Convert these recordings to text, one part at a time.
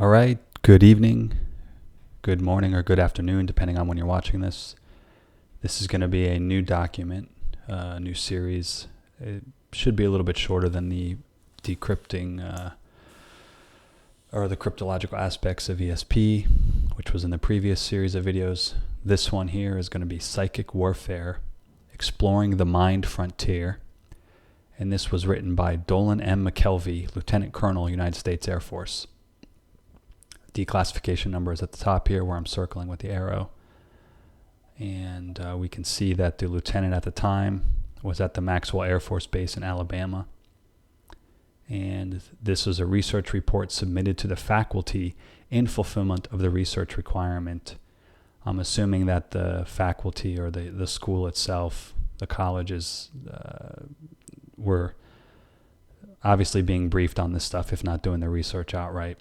All right, good evening, good morning, or good afternoon, depending on when you're watching this. This is going to be a new document, a new series. It should be a little bit shorter than the decrypting or the cryptological aspects of ESP, which was in the previous series of videos. This one here is going to be Psychic Warfare, Exploring the Mind Frontier. And this was written by Dolan M. McKelvy, Lieutenant Colonel, United States Air Force. Declassification number is at the top here where I'm circling with the arrow. And we can see that the lieutenant at the time was at the Maxewell Air Force Base in Alabama. And this was a research report submitted to the faculty in fulfillment of the research requirement. I'm assuming that the faculty or the school itself, the colleges, were obviously being briefed on this stuff, if not doing the research outright.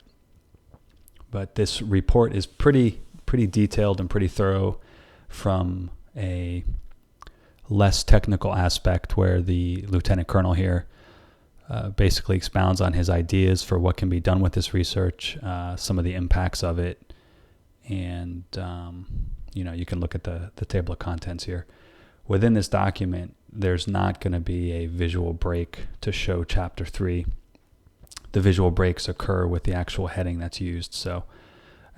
But this report is pretty detailed and pretty thorough from a less technical aspect, where the lieutenant colonel here basically expounds on his ideas for what can be done with this research, some of the impacts of it, and you can look at the table of contents here. Within this document, there's not going to be a visual break to show Chapter 3. The visual breaks occur with the actual heading that's used. So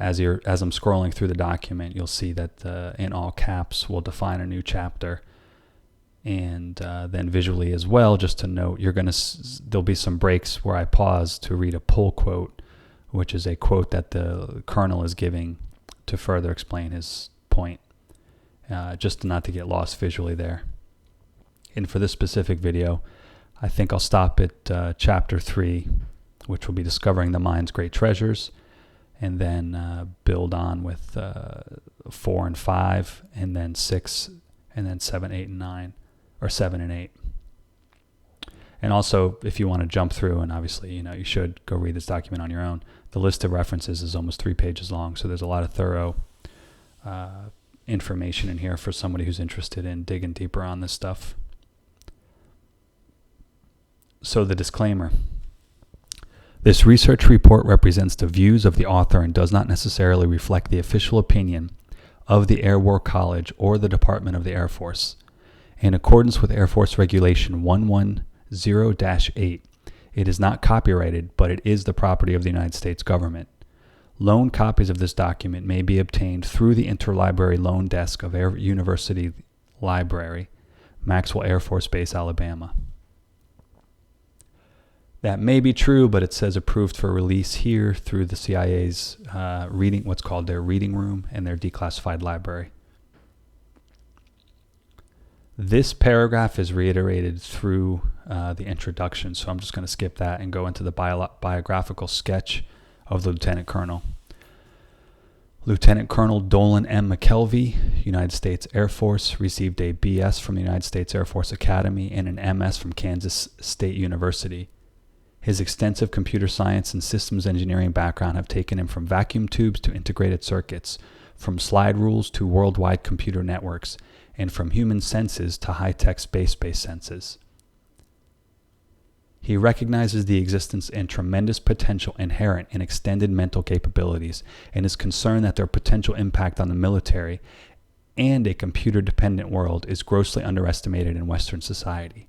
as I'm scrolling through the document, you'll see that in all caps we'll define a new chapter. And then visually as well, just to note, there'll be some breaks where I pause to read a pull quote, which is a quote that the colonel is giving to further explain his point, just not to get lost visually there. And for this specific video, I think I'll stop at Chapter 3, which will be discovering the mind's great treasures, and then build on with 4 and 5, and then 6, and then 7, 8, and 9, or 7 and 8. And also, if you want to jump through, and obviously, you should go read this document on your own, the list of references is almost 3 pages long, so there's a lot of thorough information in here for somebody who's interested in digging deeper on this stuff. So the disclaimer. This research report represents the views of the author and does not necessarily reflect the official opinion of the Air War College or the Department of the Air Force. In accordance with Air Force Regulation 110-8, it is not copyrighted, but it is the property of the United States government. Loan copies of this document may be obtained through the Interlibrary Loan Desk of Air University Library, Maxwell Air Force Base, Alabama. That may be true, but it says approved for release here through the CIA's what's called their reading room and their declassified library. This paragraph is reiterated through the introduction, so I'm just going to skip that and go into the biographical sketch of the Lieutenant Colonel. Lieutenant Colonel Dolan M. McKelvy, United States Air Force, received a BS from the United States Air Force Academy and an MS from Kansas State University. His extensive computer science and systems engineering background have taken him from vacuum tubes to integrated circuits, from slide rules to worldwide computer networks, and from human senses to high-tech space-based senses. He recognizes the existence and tremendous potential inherent in extended mental capabilities and is concerned that their potential impact on the military and a computer-dependent world is grossly underestimated in Western society.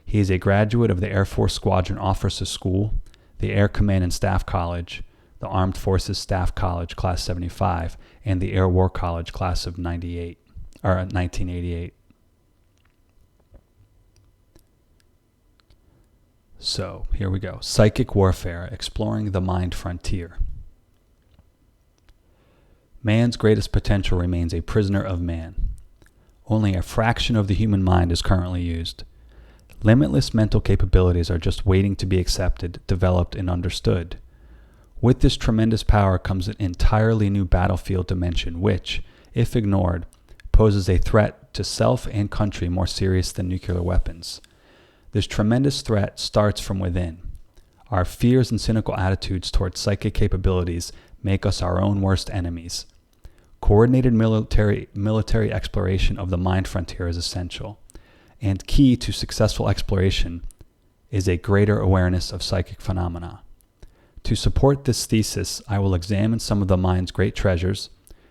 He is a graduate of the Air Force Squadron Officers School, the Air Command and Staff College, the Armed Forces Staff College Class 75, and the Air War College Class of 1988. So, here we go. Psychic Warfare, Exploring the Mind Frontier. Man's greatest potential remains a prisoner of man. Only a fraction of the human mind is currently used. Limitless mental capabilities are just waiting to be accepted, developed, and understood. With this tremendous power comes an entirely new battlefield dimension which, if ignored, poses a threat to self and country more serious than nuclear weapons. This tremendous threat starts from within. Our fears and cynical attitudes towards psychic capabilities make us our own worst enemies. Coordinated military exploration of the mind frontier is essential. And key to successful exploration is a greater awareness of psychic phenomena. To support this thesis, I will examine some of the mind's great treasures,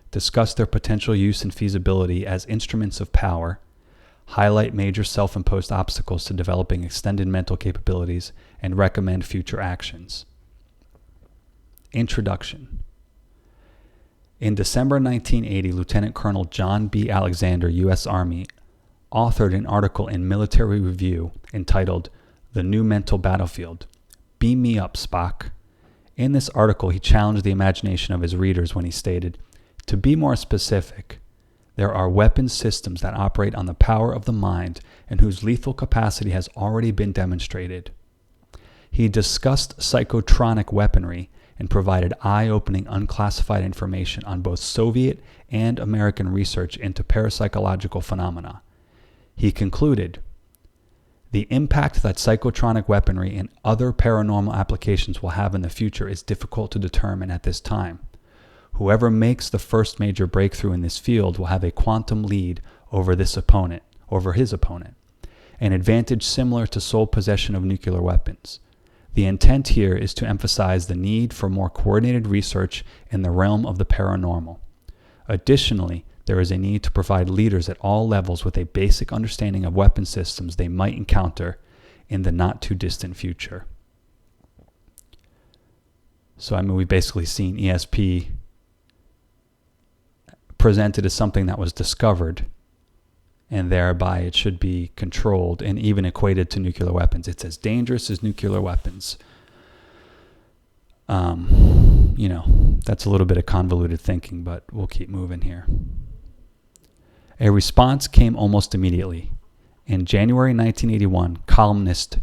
discuss their potential use and feasibility as instruments of power, highlight major self-imposed obstacles to developing extended mental capabilities, and recommend future actions. Introduction. In December 1980, Lieutenant Colonel John B. Alexander, U.S. Army, authored an article in Military Review entitled "The New Mental Battlefield. Beam me up, Spock." In this article, he challenged the imagination of his readers when he stated, "To be more specific, there are weapon systems that operate on the power of the mind and whose lethal capacity has already been demonstrated." He discussed psychotronic weaponry and provided eye-opening unclassified information on both Soviet and American research into parapsychological phenomena. He concluded, "The impact that psychotronic weaponry and other paranormal applications will have in the future is difficult to determine at this time. Whoever makes the first major breakthrough in this field will have a quantum lead over his opponent, an advantage similar to sole possession of nuclear weapons. The intent here is to emphasize the need for more coordinated research in the realm of the paranormal. Additionally, there is a need to provide leaders at all levels with a basic understanding of weapon systems they might encounter in the not-too-distant future." So, we've basically seen ESP presented as something that was discovered, and thereby it should be controlled and even equated to nuclear weapons. It's as dangerous as nuclear weapons. That's a little bit of convoluted thinking, but we'll keep moving here. A response came almost immediately. In January 1981, columnist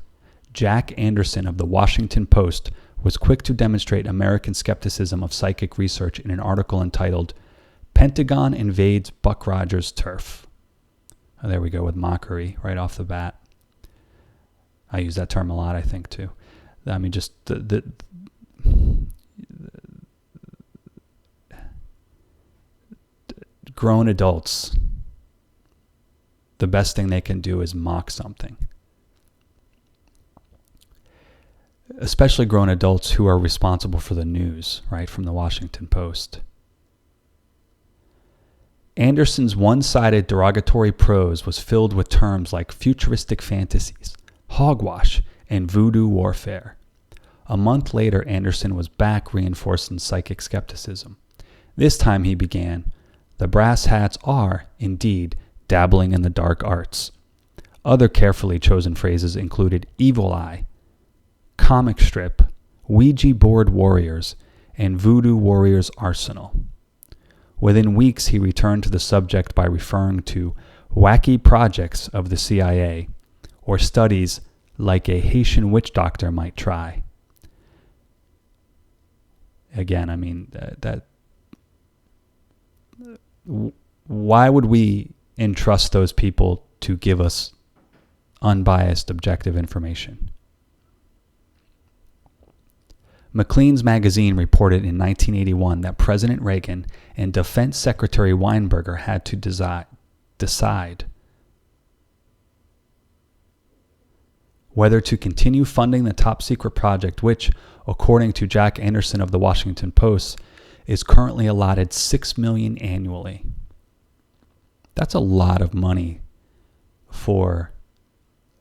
Jack Anderson of the Washington Post was quick to demonstrate American skepticism of psychic research in an article entitled "Pentagon Invades Buck Rogers' Turf." Oh, there we go with mockery right off the bat. I use that term a lot, I think, too. Just the grown adults, the best thing they can do is mock something. Especially grown adults who are responsible for the news, right, from the Washington Post. Anderson's one-sided derogatory prose was filled with terms like futuristic fantasies, hogwash, and voodoo warfare. A month later, Anderson was back reinforcing psychic skepticism. This time he began, "The brass hats are, indeed, dabbling in the dark arts." Other carefully chosen phrases included evil eye, comic strip, Ouija board warriors, and voodoo warriors arsenal. Within weeks, he returned to the subject by referring to wacky projects of the CIA, or studies like a Haitian witch doctor might try. Again, why would we entrust those people to give us unbiased, objective information? Maclean's magazine reported in 1981 that President Reagan and Defense Secretary Weinberger had to decide whether to continue funding the top-secret project, which, according to Jack Anderson of the Washington Post, is currently allotted $6 million annually. That's a lot of money for,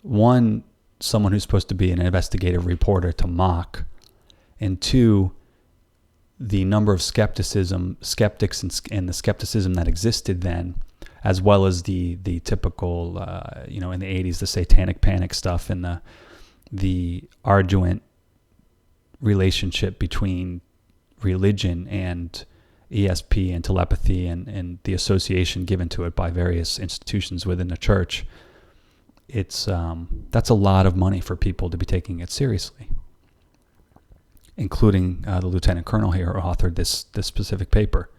one, someone who's supposed to be an investigative reporter to mock, and two, the number of skeptics and the skepticism that existed then, as well as the typical, in the 80s, the satanic panic stuff and the arduent relationship between religion and ESP and telepathy and the association given to it by various institutions within the church. That's a lot of money for people to be taking it seriously, including the lieutenant colonel here who authored this specific paper.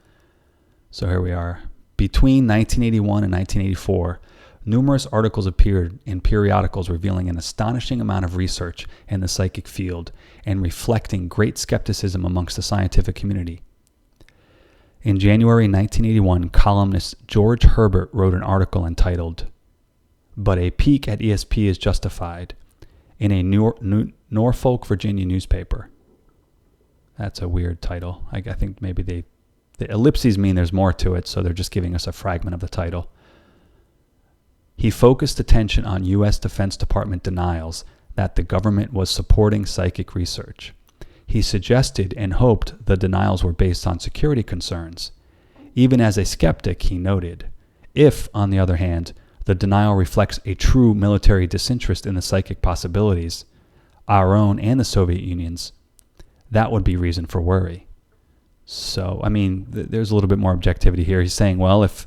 So here we are. Between 1981 and 1984, numerous articles appeared in periodicals revealing an astonishing amount of research in the psychic field and reflecting great skepticism amongst the scientific community. In January 1981, columnist George Herbert wrote an article entitled, "But a Peek at ESP is Justified," in a Norfolk, Virginia newspaper. That's a weird title. I think maybe the ellipses mean there's more to it, so they're just giving us a fragment of the title. He focused attention on U.S. Defense Department denials that the government was supporting psychic research. He suggested and hoped the denials were based on security concerns. Even as a skeptic, he noted, if, on the other hand, the denial reflects a true military disinterest in the psychic possibilities, our own and the Soviet Union's, that would be reason for worry. So, I mean, there's a little bit more objectivity here. He's saying, well, if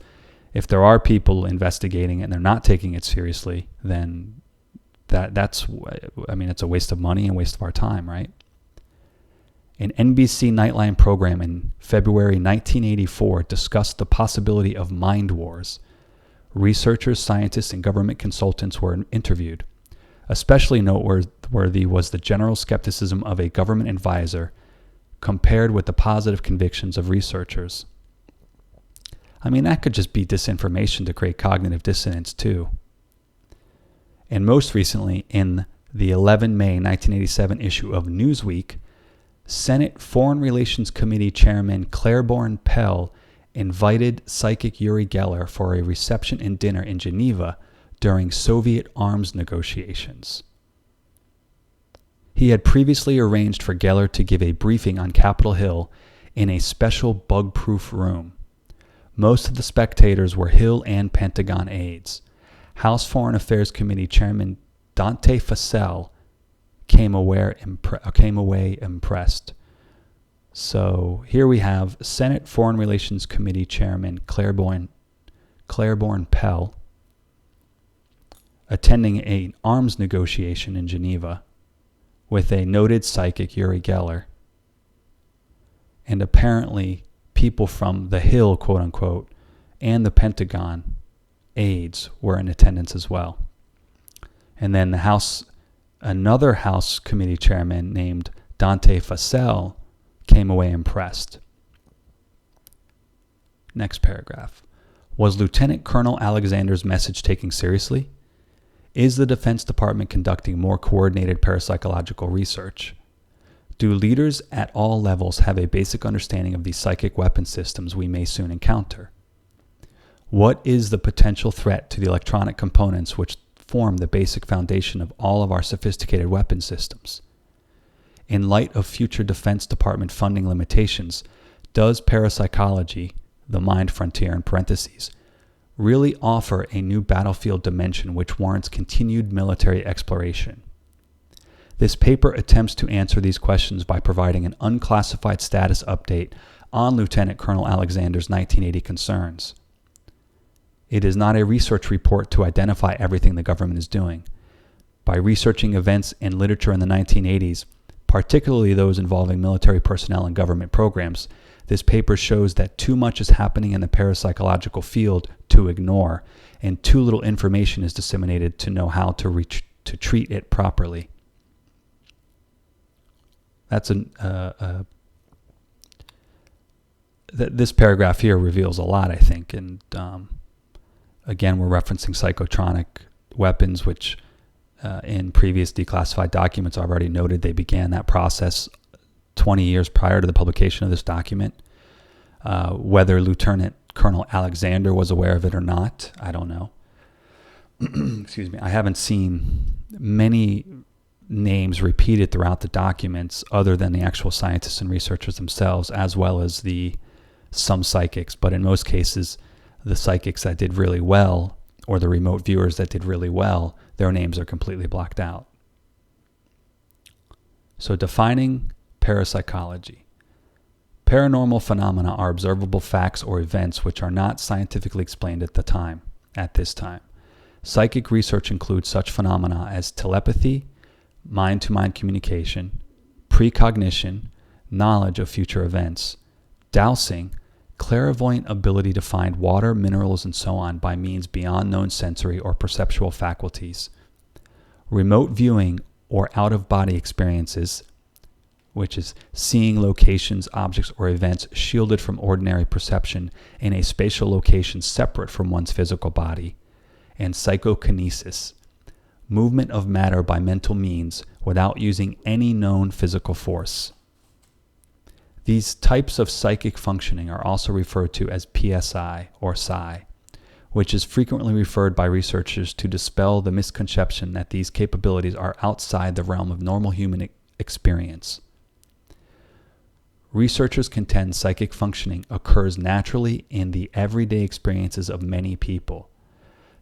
there are people investigating it and they're not taking it seriously, then it's a waste of money and a waste of our time, right? An NBC Nightline program in February 1984 discussed the possibility of mind wars. Researchers, scientists, and government consultants were interviewed. Especially noteworthy was the general skepticism of a government advisor compared with the positive convictions of researchers. I mean, that could just be disinformation to create cognitive dissonance, too. And most recently, in the 11 May 1987 issue of Newsweek, Senate Foreign Relations Committee Chairman Claiborne Pell invited psychic Uri Geller for a reception and dinner in Geneva during Soviet arms negotiations. He had previously arranged for Geller to give a briefing on Capitol Hill in a special bug-proof room. Most of the spectators were Hill and Pentagon aides. House Foreign Affairs Committee Chairman Dante Fascell came away impressed. So here we have Senate Foreign Relations Committee Chairman Claiborne Pell attending an arms negotiation in Geneva with a noted psychic, Uri Geller, and apparently people from the Hill, quote-unquote, and the Pentagon aides were in attendance as well. And then another House Committee Chairman named Dante Fascell came away impressed. Next paragraph. Was Lieutenant Colonel Alexander's message taken seriously? Is the Defense Department conducting more coordinated parapsychological research? Do leaders at all levels have a basic understanding of the psychic weapon systems we may soon encounter? What is the potential threat to the electronic components which form the basic foundation of all of our sophisticated weapon systems? In light of future Defense Department funding limitations, does parapsychology, the mind frontier in parentheses, really offer a new battlefield dimension which warrants continued military exploration? This paper attempts to answer these questions by providing an unclassified status update on Lieutenant Colonel Alexander's 1980 concerns. It is not a research report to identify everything the government is doing. By researching events and literature in the 1980s, particularly those involving military personnel and government programs, this paper shows that too much is happening in the parapsychological field to ignore, and too little information is disseminated to know how to treat it properly. This paragraph here reveals a lot, I think, and again, we're referencing psychotronic weapons, which in previous declassified documents already noted they began that process 20 years prior to the publication of this document. Whether Lieutenant Colonel Alexander was aware of it or not, I don't know. Excuse me. I haven't seen many names repeated throughout the documents other than the actual scientists and researchers themselves, as well as some psychics. But in most cases, the psychics that did really well, or the remote viewers that did really well, their names are completely blocked out. So defining parapsychology. Paranormal phenomena are observable facts or events which are not scientifically explained at this time. Psychic research includes such phenomena as telepathy, mind-to-mind communication, precognition, knowledge of future events, dowsing, clairvoyant ability to find water, minerals, and so on by means beyond known sensory or perceptual faculties, remote viewing or out-of-body experiences, which is seeing locations, objects, or events shielded from ordinary perception in a spatial location separate from one's physical body, and psychokinesis, movement of matter by mental means without using any known physical force. These types of psychic functioning are also referred to as PSI or psi, which is frequently referred by researchers to dispel the misconception that these capabilities are outside the realm of normal human experience. Researchers contend psychic functioning occurs naturally in the everyday experiences of many people.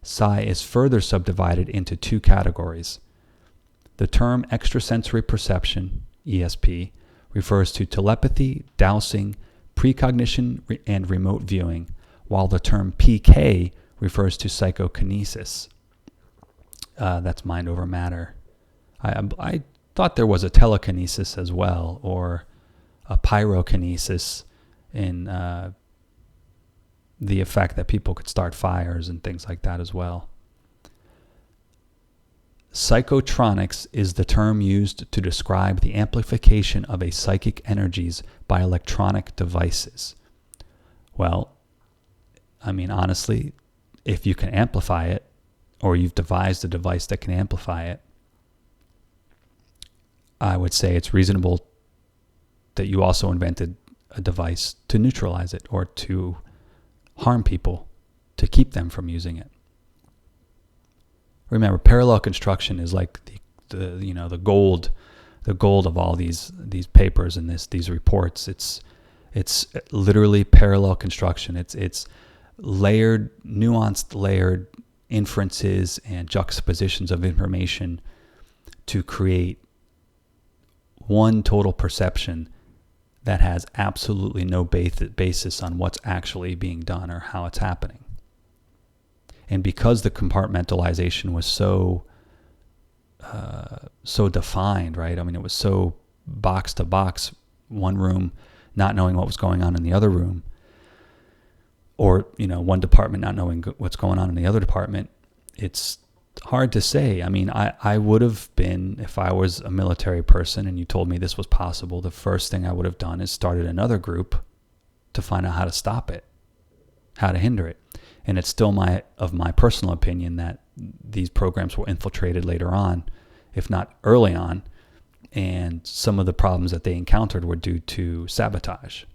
Psi is further subdivided into two categories. The term extrasensory perception, ESP, refers to telepathy, dowsing, precognition, and remote viewing, while the term PK refers to psychokinesis. That's mind over matter. I thought there was a telekinesis as well, or a pyrokinesis in the effect that people could start fires and things like that as well. Psychotronics is the term used to describe the amplification of a psychic energies by electronic devices. Well, I mean, honestly, if you can amplify it, or you've devised a device that can amplify it, I would say it's reasonable that you also invented a device to neutralize it or to harm people, to keep them from using it. Remember, parallel construction is like the gold of all these papers and these reports. It's literally parallel construction. It's nuanced layered inferences and juxtapositions of information to create one total perception that has absolutely no basis on what's actually being done or how it's happening. And because the compartmentalization was so defined, right? I mean, it was so box to box, one room not knowing what was going on in the other room, or one department not knowing what's going on in the other department. It's hard to say. I mean, I would have been, if I was a military person and you told me this was possible, the first thing I would have done is started another group to find out how to stop it, how to hinder it. And it's still my personal opinion that these programs were infiltrated later on, if not early on, and some of the problems that they encountered were due to sabotage.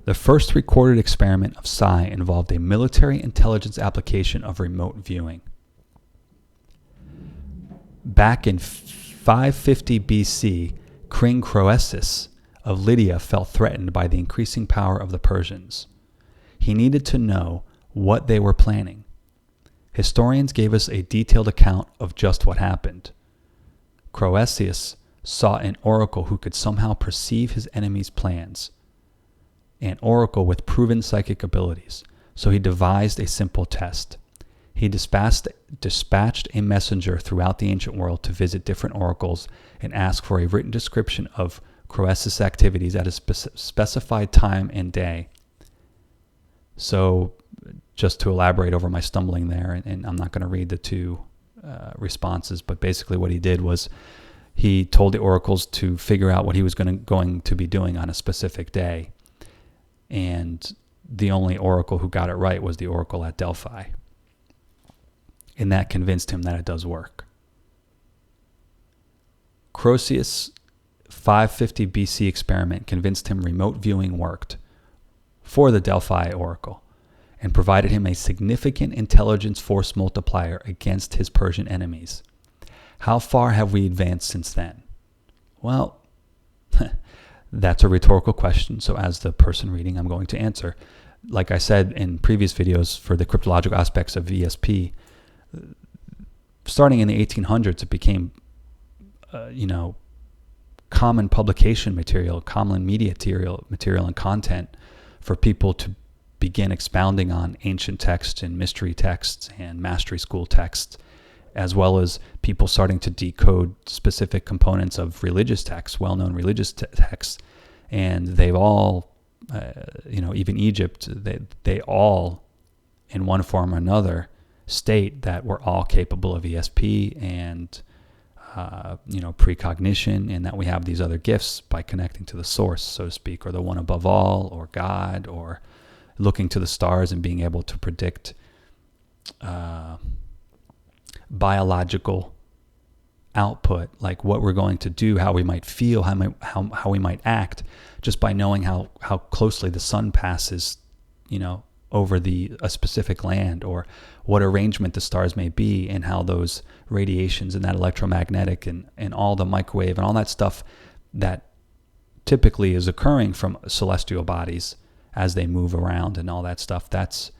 The first recorded experiment of psi involved a military intelligence application of remote viewing. Back in 550 BC, King Croesus of Lydia felt threatened by the increasing power of the Persians. He needed to know what they were planning. Historians gave us a detailed account of just what happened. Croesus sought an oracle who could somehow perceive his enemy's plans, an oracle with proven psychic abilities, so he devised a simple test. He dispatched a messenger throughout the ancient world to visit different oracles and ask for a written description of Croesus' activities at a specified time and day. So, just to elaborate over my stumbling there, and I'm not going to read the two responses, but basically what he did was he told the oracles to figure out what he was going to be doing on a specific day. And the only oracle who got it right was the oracle at Delphi. And that convinced him that it does work. Croesus' 550 BC experiment convinced him remote viewing worked for the Delphi oracle and provided him a significant intelligence force multiplier against his Persian enemies. How far have we advanced since then? Well, that's a rhetorical question, so as the person reading, I'm going to answer. Like I said in previous videos for the cryptological aspects of ESP, starting in the 1800s, it became, common publication material, common media material and content for people to begin expounding on ancient texts and mystery texts and mastery school texts, as well as people starting to decode specific components of religious texts, well-known religious texts. And they've all, even Egypt, they all, in one form or another, state that we're all capable of ESP and, precognition, and that we have these other gifts by connecting to the source, so to speak, or the one above all, or God, or looking to the stars and being able to predict biological output, like what we're going to do, how we might feel, how we might act, just by knowing how closely the sun passes, over a specific land, or what arrangement the stars may be, and how those radiations and that electromagnetic and all the microwave and all that stuff that typically is occurring from celestial bodies as they move around and all that stuff, that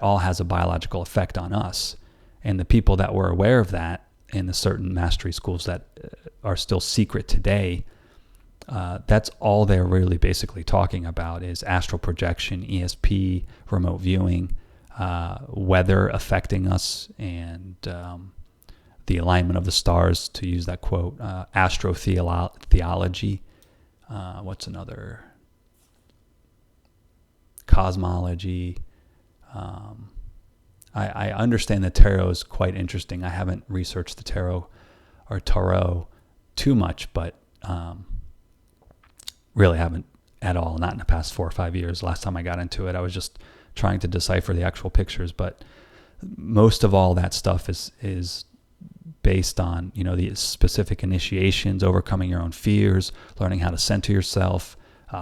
all has a biological effect on us. And the people that were aware of that in the certain mastery schools that are still secret today, that's all they're really basically talking about is astral projection, ESP, remote viewing, weather affecting us, and the alignment of the stars, to use that quote, astrotheology. What's another? Cosmology. I understand the tarot is quite interesting. I haven't researched the tarot too much, but really haven't at all, not in the past 4 or 5 years. Last time I got into it, I was just trying to decipher the actual pictures, but most of all that stuff is based on, the specific initiations, overcoming your own fears, learning how to center yourself,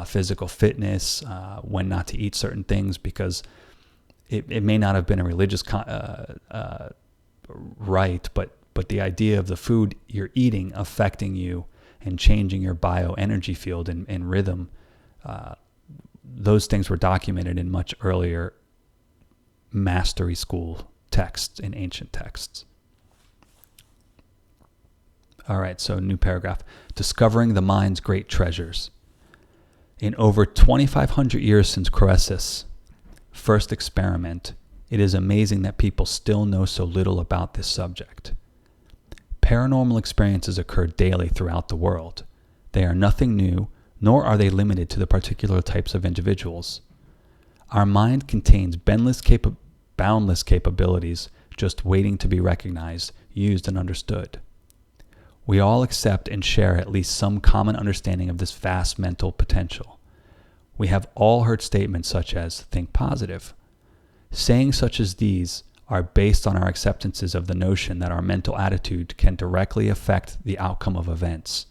physical fitness, when not to eat certain things, because it may not have been a religious right, but the idea of the food you're eating affecting you and changing your bioenergy field and rhythm, those things were documented in much earlier mastery school texts, in ancient texts. All right, so new paragraph. Discovering the mind's great treasures. In over 2,500 years since Croesus' first experiment, it is amazing that people still know so little about this subject. Paranormal experiences occur daily throughout the world. They are nothing new, nor are they limited to the particular types of individuals. Our mind contains boundless capabilities just waiting to be recognized, used, and understood. We all accept and share at least some common understanding of this vast mental potential. We have all heard statements such as, think positive. Sayings such as these are based on our acceptances of the notion that our mental attitude can directly affect the outcome of events.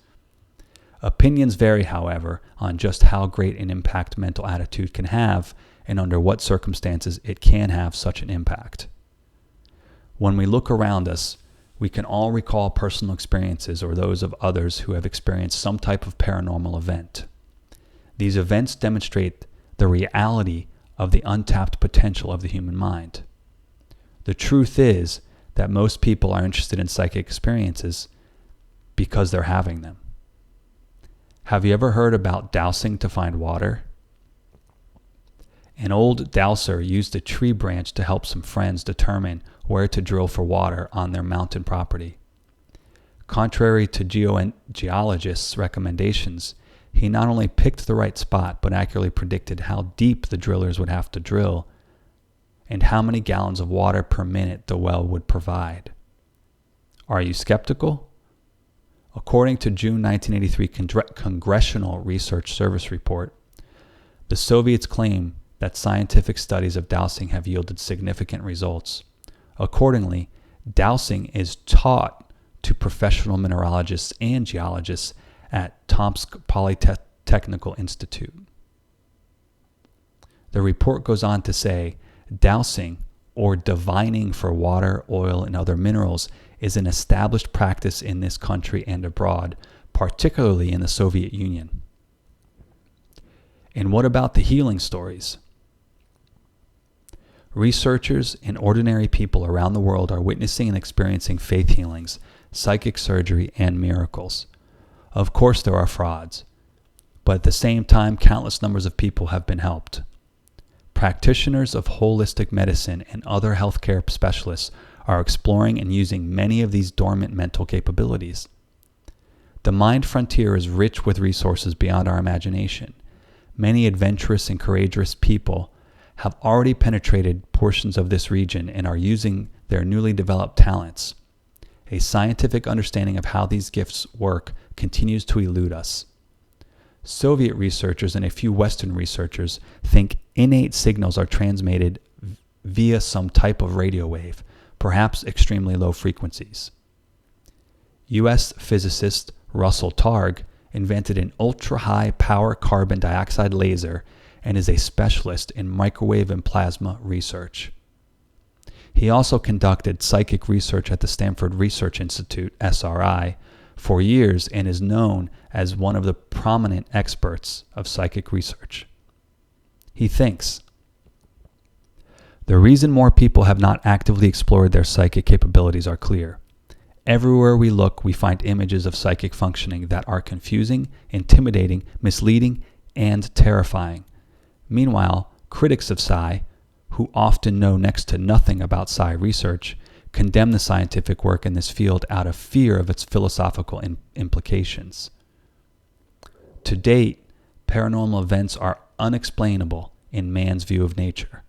Opinions vary, however, on just how great an impact mental attitude can have and under what circumstances it can have such an impact. When we look around us, we can all recall personal experiences or those of others who have experienced some type of paranormal event. These events demonstrate the reality of the untapped potential of the human mind. The truth is that most people are interested in psychic experiences because they're having them. Have you ever heard about dowsing to find water? An old dowser used a tree branch to help some friends determine where to drill for water on their mountain property. Contrary to geologists' recommendations, he not only picked the right spot, but accurately predicted how deep the drillers would have to drill and how many gallons of water per minute the well would provide. Are you skeptical? According to June 1983 Congressional Research Service report, the Soviets claim that scientific studies of dowsing have yielded significant results. Accordingly, dowsing is taught to professional mineralogists and geologists at Tomsk Polytechnical Institute. The report goes on to say, dowsing, or divining for water, oil, and other minerals, is an established practice in this country and abroad, particularly in the Soviet Union. And what about the healing stories? Researchers and ordinary people around the world are witnessing and experiencing faith healings, psychic surgery, and miracles. Of course there are frauds, but at the same time, countless numbers of people have been helped. Practitioners of holistic medicine and other healthcare specialists are exploring and using many of these dormant mental capabilities. The mind frontier is rich with resources beyond our imagination. Many adventurous and courageous people have already penetrated portions of this region and are using their newly developed talents. A scientific understanding of how these gifts work continues to elude us. Soviet researchers and a few Western researchers think innate signals are transmitted via some type of radio wave, perhaps extremely low frequencies. U.S. physicist Russell Targ invented an ultra-high power carbon dioxide laser and is a specialist in microwave and plasma research. He also conducted psychic research at the Stanford Research Institute, SRI, for years and is known as one of the prominent experts of psychic research. He thinks, the reason more people have not actively explored their psychic capabilities are clear. Everywhere we look, we find images of psychic functioning that are confusing, intimidating, misleading, and terrifying. Meanwhile, critics of Psi, who often know next to nothing about Psi research, condemn the scientific work in this field out of fear of its philosophical implications. To date, paranormal events are unexplainable in man's view of nature.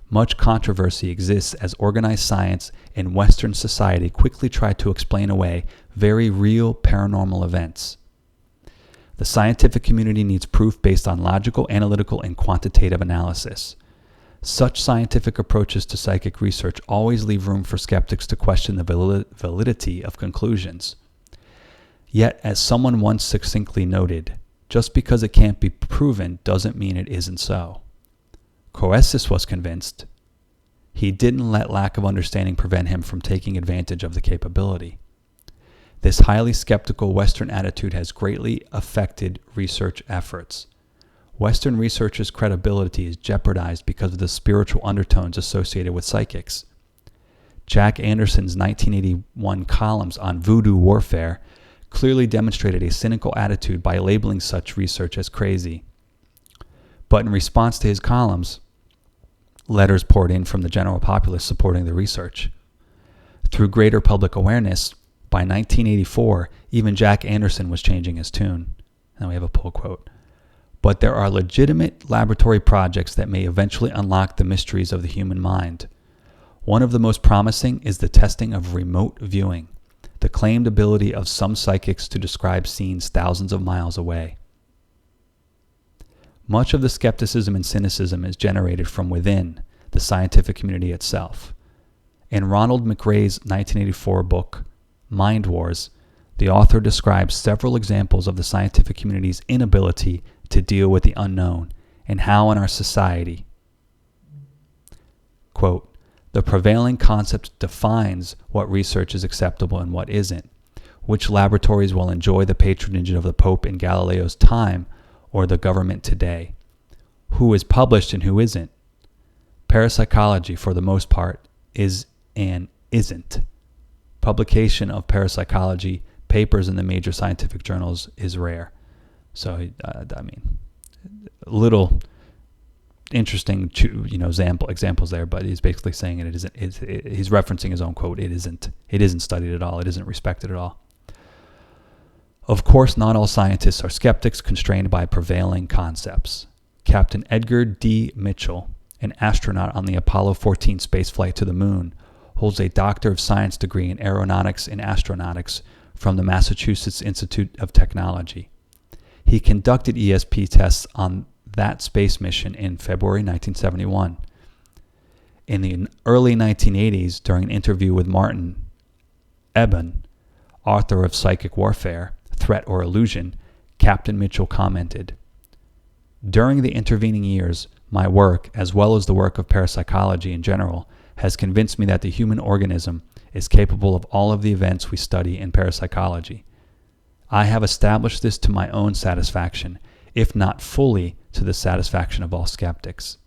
Much controversy exists as organized science and Western society quickly try to explain away very real paranormal events. The scientific community needs proof based on logical, analytical, and quantitative analysis. Such scientific approaches to psychic research always leave room for skeptics to question the validity of conclusions. Yet, as someone once succinctly noted, just because it can't be proven doesn't mean it isn't so. Croesus was convinced. He didn't let lack of understanding prevent him from taking advantage of the capability. This highly skeptical Western attitude has greatly affected research efforts. Western researchers' credibility is jeopardized because of the spiritual undertones associated with psychics. Jack Anderson's 1981 columns on voodoo warfare clearly demonstrated a cynical attitude by labeling such research as crazy. But in response to his columns, letters poured in from the general populace supporting the research. Through greater public awareness, by 1984, even Jack Anderson was changing his tune. And we have a pull quote. But there are legitimate laboratory projects that may eventually unlock the mysteries of the human mind. One of the most promising is the testing of remote viewing, the claimed ability of some psychics to describe scenes thousands of miles away. Much of the skepticism and cynicism is generated from within the scientific community itself. In Ronald McRae's 1984 book, Mind Wars, the author describes several examples of the scientific community's inability to deal with the unknown and how in our society, quote, the prevailing concept defines what research is acceptable and what isn't, which laboratories will enjoy the patronage of the Pope in Galileo's time or the government today, who is published and who isn't. Parapsychology, for the most part, is and isn't. Publication of parapsychology papers in the major scientific journals is rare. So, little interesting, examples there, but he's basically saying it isn't. He's referencing his own quote. It isn't studied at all. It isn't respected at all. Of course, not all scientists are skeptics constrained by prevailing concepts. Captain Edgar D. Mitchell, an astronaut on the Apollo 14 spaceflight to the moon, holds a Doctor of Science degree in Aeronautics and Astronautics from the Massachusetts Institute of Technology. He conducted ESP tests on that space mission in February 1971. In the early 1980s, during an interview with Martin Eben, author of Psychic Warfare, Threat or Illusion, Captain Mitchell commented, "During the intervening years, my work, as well as the work of parapsychology in general, has convinced me that the human organism is capable of all of the events we study in parapsychology. I have established this to my own satisfaction, if not fully to the satisfaction of all skeptics."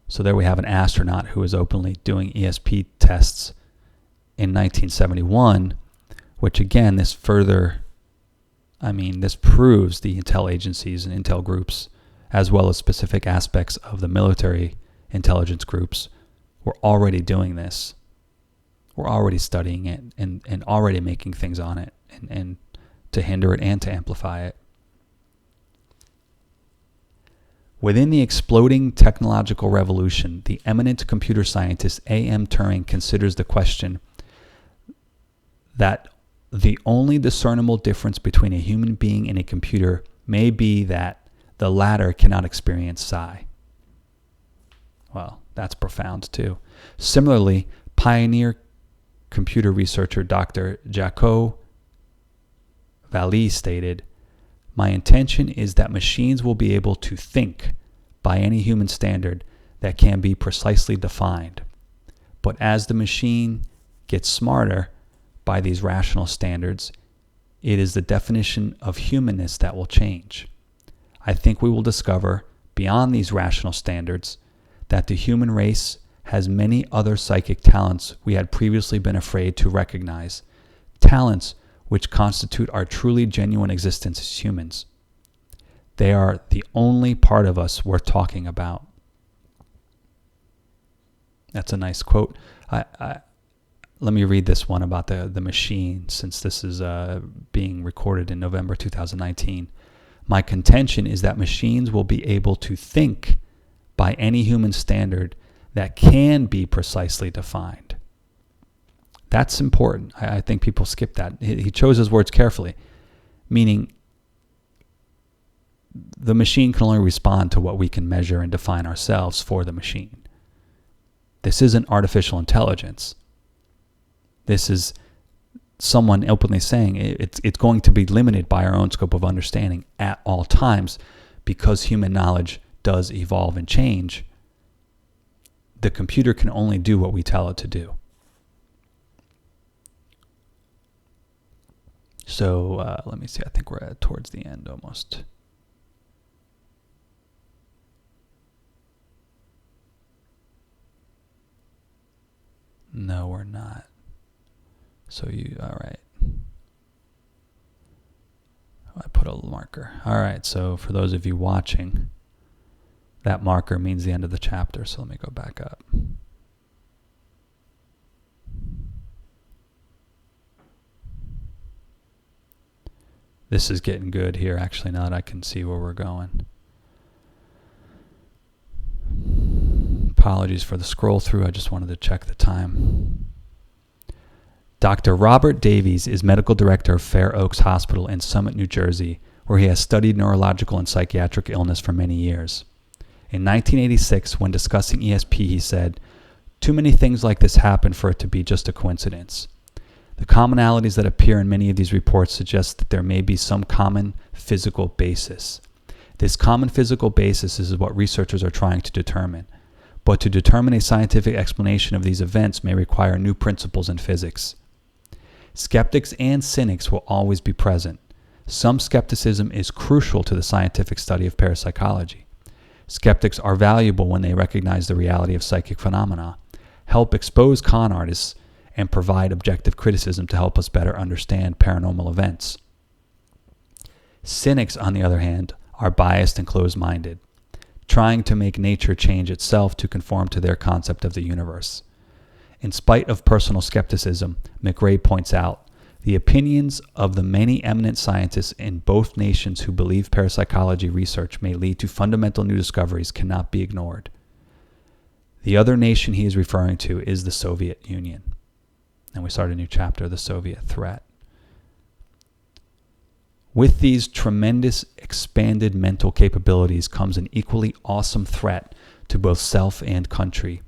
So there we have an astronaut who is openly doing ESP tests in 1971, which again, this proves the intel agencies and intel groups, as well as specific aspects of the military intelligence groups, were already doing this. We're already studying it and already making things on it and to hinder it and to amplify it. Within the exploding technological revolution, the eminent computer scientist A.M. Turing considers the question that the only discernible difference between a human being and a computer may be that the latter cannot experience psi. Well, that's profound too. Similarly, pioneer computer researcher Dr. Jaco Vallee stated, "My intention is that machines will be able to think by any human standard that can be precisely defined. But as the machine gets smarter by these rational standards, it is the definition of humanness that will change. I think we will discover, beyond these rational standards, that the human race has many other psychic talents we had previously been afraid to recognize, talents which constitute our truly genuine existence as humans. They are the only part of us worth talking about." That's a nice quote. Let me read this one about the machine, since this is being recorded in November 2019. "My contention is that machines will be able to think by any human standard that can be precisely defined." That's important. I think people skip that. He chose his words carefully, meaning the machine can only respond to what we can measure and define ourselves for the machine. This isn't artificial intelligence. This is someone openly saying it's going to be limited by our own scope of understanding at all times, because human knowledge does evolve and change. The computer can only do what we tell it to do. So let me see. I think we're towards the end almost. No, we're not. So all right. I put a marker. All right, so for those of you watching, that marker means the end of the chapter. So let me go back up. This is getting good here, actually, now that I can see where we're going. Apologies for the scroll through. I just wanted to check the time. Dr. Robert Davies is medical director of Fair Oaks Hospital in Summit, New Jersey, where he has studied neurological and psychiatric illness for many years. In 1986, when discussing ESP, he said, "Too many things like this happen for it to be just a coincidence. The commonalities that appear in many of these reports suggest that there may be some common physical basis. This common physical basis is what researchers are trying to determine. But to determine a scientific explanation of these events may require new principles in physics. Skeptics and cynics will always be present. Some skepticism is crucial to the scientific study of parapsychology. Skeptics are valuable when they recognize the reality of psychic phenomena, help expose con artists, and provide objective criticism to help us better understand paranormal events. Cynics, on the other hand, are biased and closed-minded, trying to make nature change itself to conform to their concept of the universe. In spite of personal skepticism, McRae points out, the opinions of the many eminent scientists in both nations who believe parapsychology research may lead to fundamental new discoveries cannot be ignored. The other nation he is referring to is the Soviet Union." And we start a new chapter, the Soviet threat. "With these tremendous expanded mental capabilities comes an equally awesome threat to both self and country,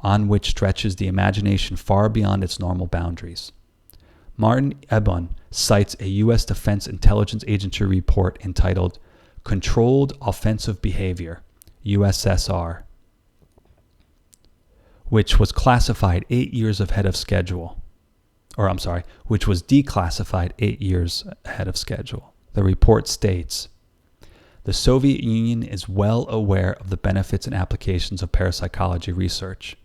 on which stretches the imagination far beyond its normal boundaries. Martin Ebbon cites a U.S. Defense Intelligence Agency report entitled Controlled Offensive Behavior, USSR, which was classified 8 years ahead of schedule. Which was declassified 8 years ahead of schedule. The report states, "The Soviet Union is well aware of the benefits and applications of parapsychology research.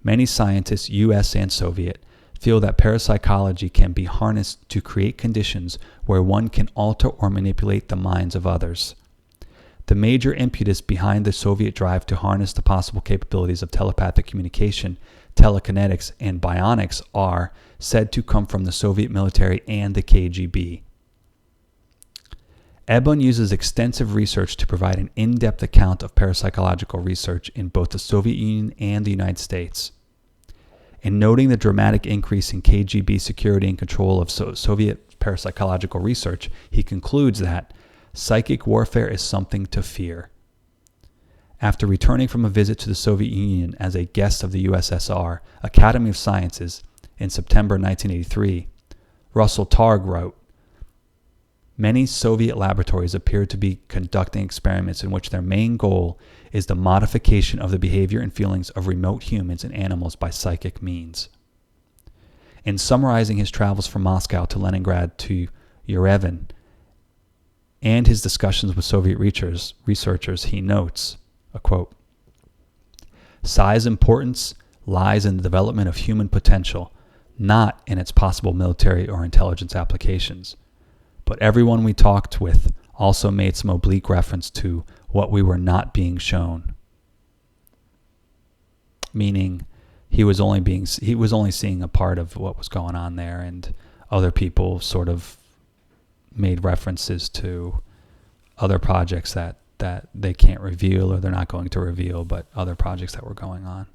Many scientists, US and Soviet, feel that parapsychology can be harnessed to create conditions where one can alter or manipulate the minds of others. The major impetus behind the Soviet drive to harness the possible capabilities of telepathic communication, telekinetics, and bionics are said to come from the Soviet military and the KGB. Ebbon uses extensive research to provide an in-depth account of parapsychological research in both the Soviet Union and the United States. In noting the dramatic increase in KGB security and control of Soviet parapsychological research, he concludes that psychic warfare is something to fear. After returning from a visit to the Soviet Union as a guest of the USSR Academy of Sciences in September 1983, Russell Targ wrote, "Many Soviet laboratories appear to be conducting experiments in which their main goal is the modification of the behavior and feelings of remote humans and animals by psychic means." In summarizing his travels from Moscow to Leningrad to Yerevan and his discussions with Soviet researchers, he notes, a quote, "Psi's importance lies in the development of human potential, not in its possible military or intelligence applications. But everyone we talked with also made some oblique reference to what we were not being shown." Meaning, he was only seeing a part of what was going on there, and other people sort of made references to other projects that they can't reveal, or they're not going to reveal, but other projects that were going on.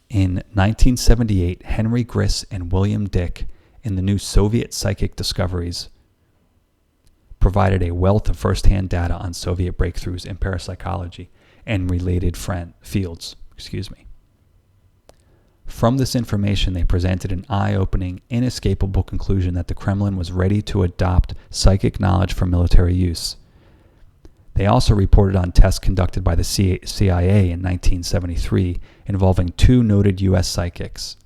In 1978, Henry Griss and William Dick, in the new Soviet Psychic Discoveries, provided a wealth of first-hand data on Soviet breakthroughs in parapsychology and related fields. From this information, they presented an eye-opening, inescapable conclusion that the Kremlin was ready to adopt psychic knowledge for military use. They also reported on tests conducted by the CIA in 1973 involving 2 noted U.S. psychics.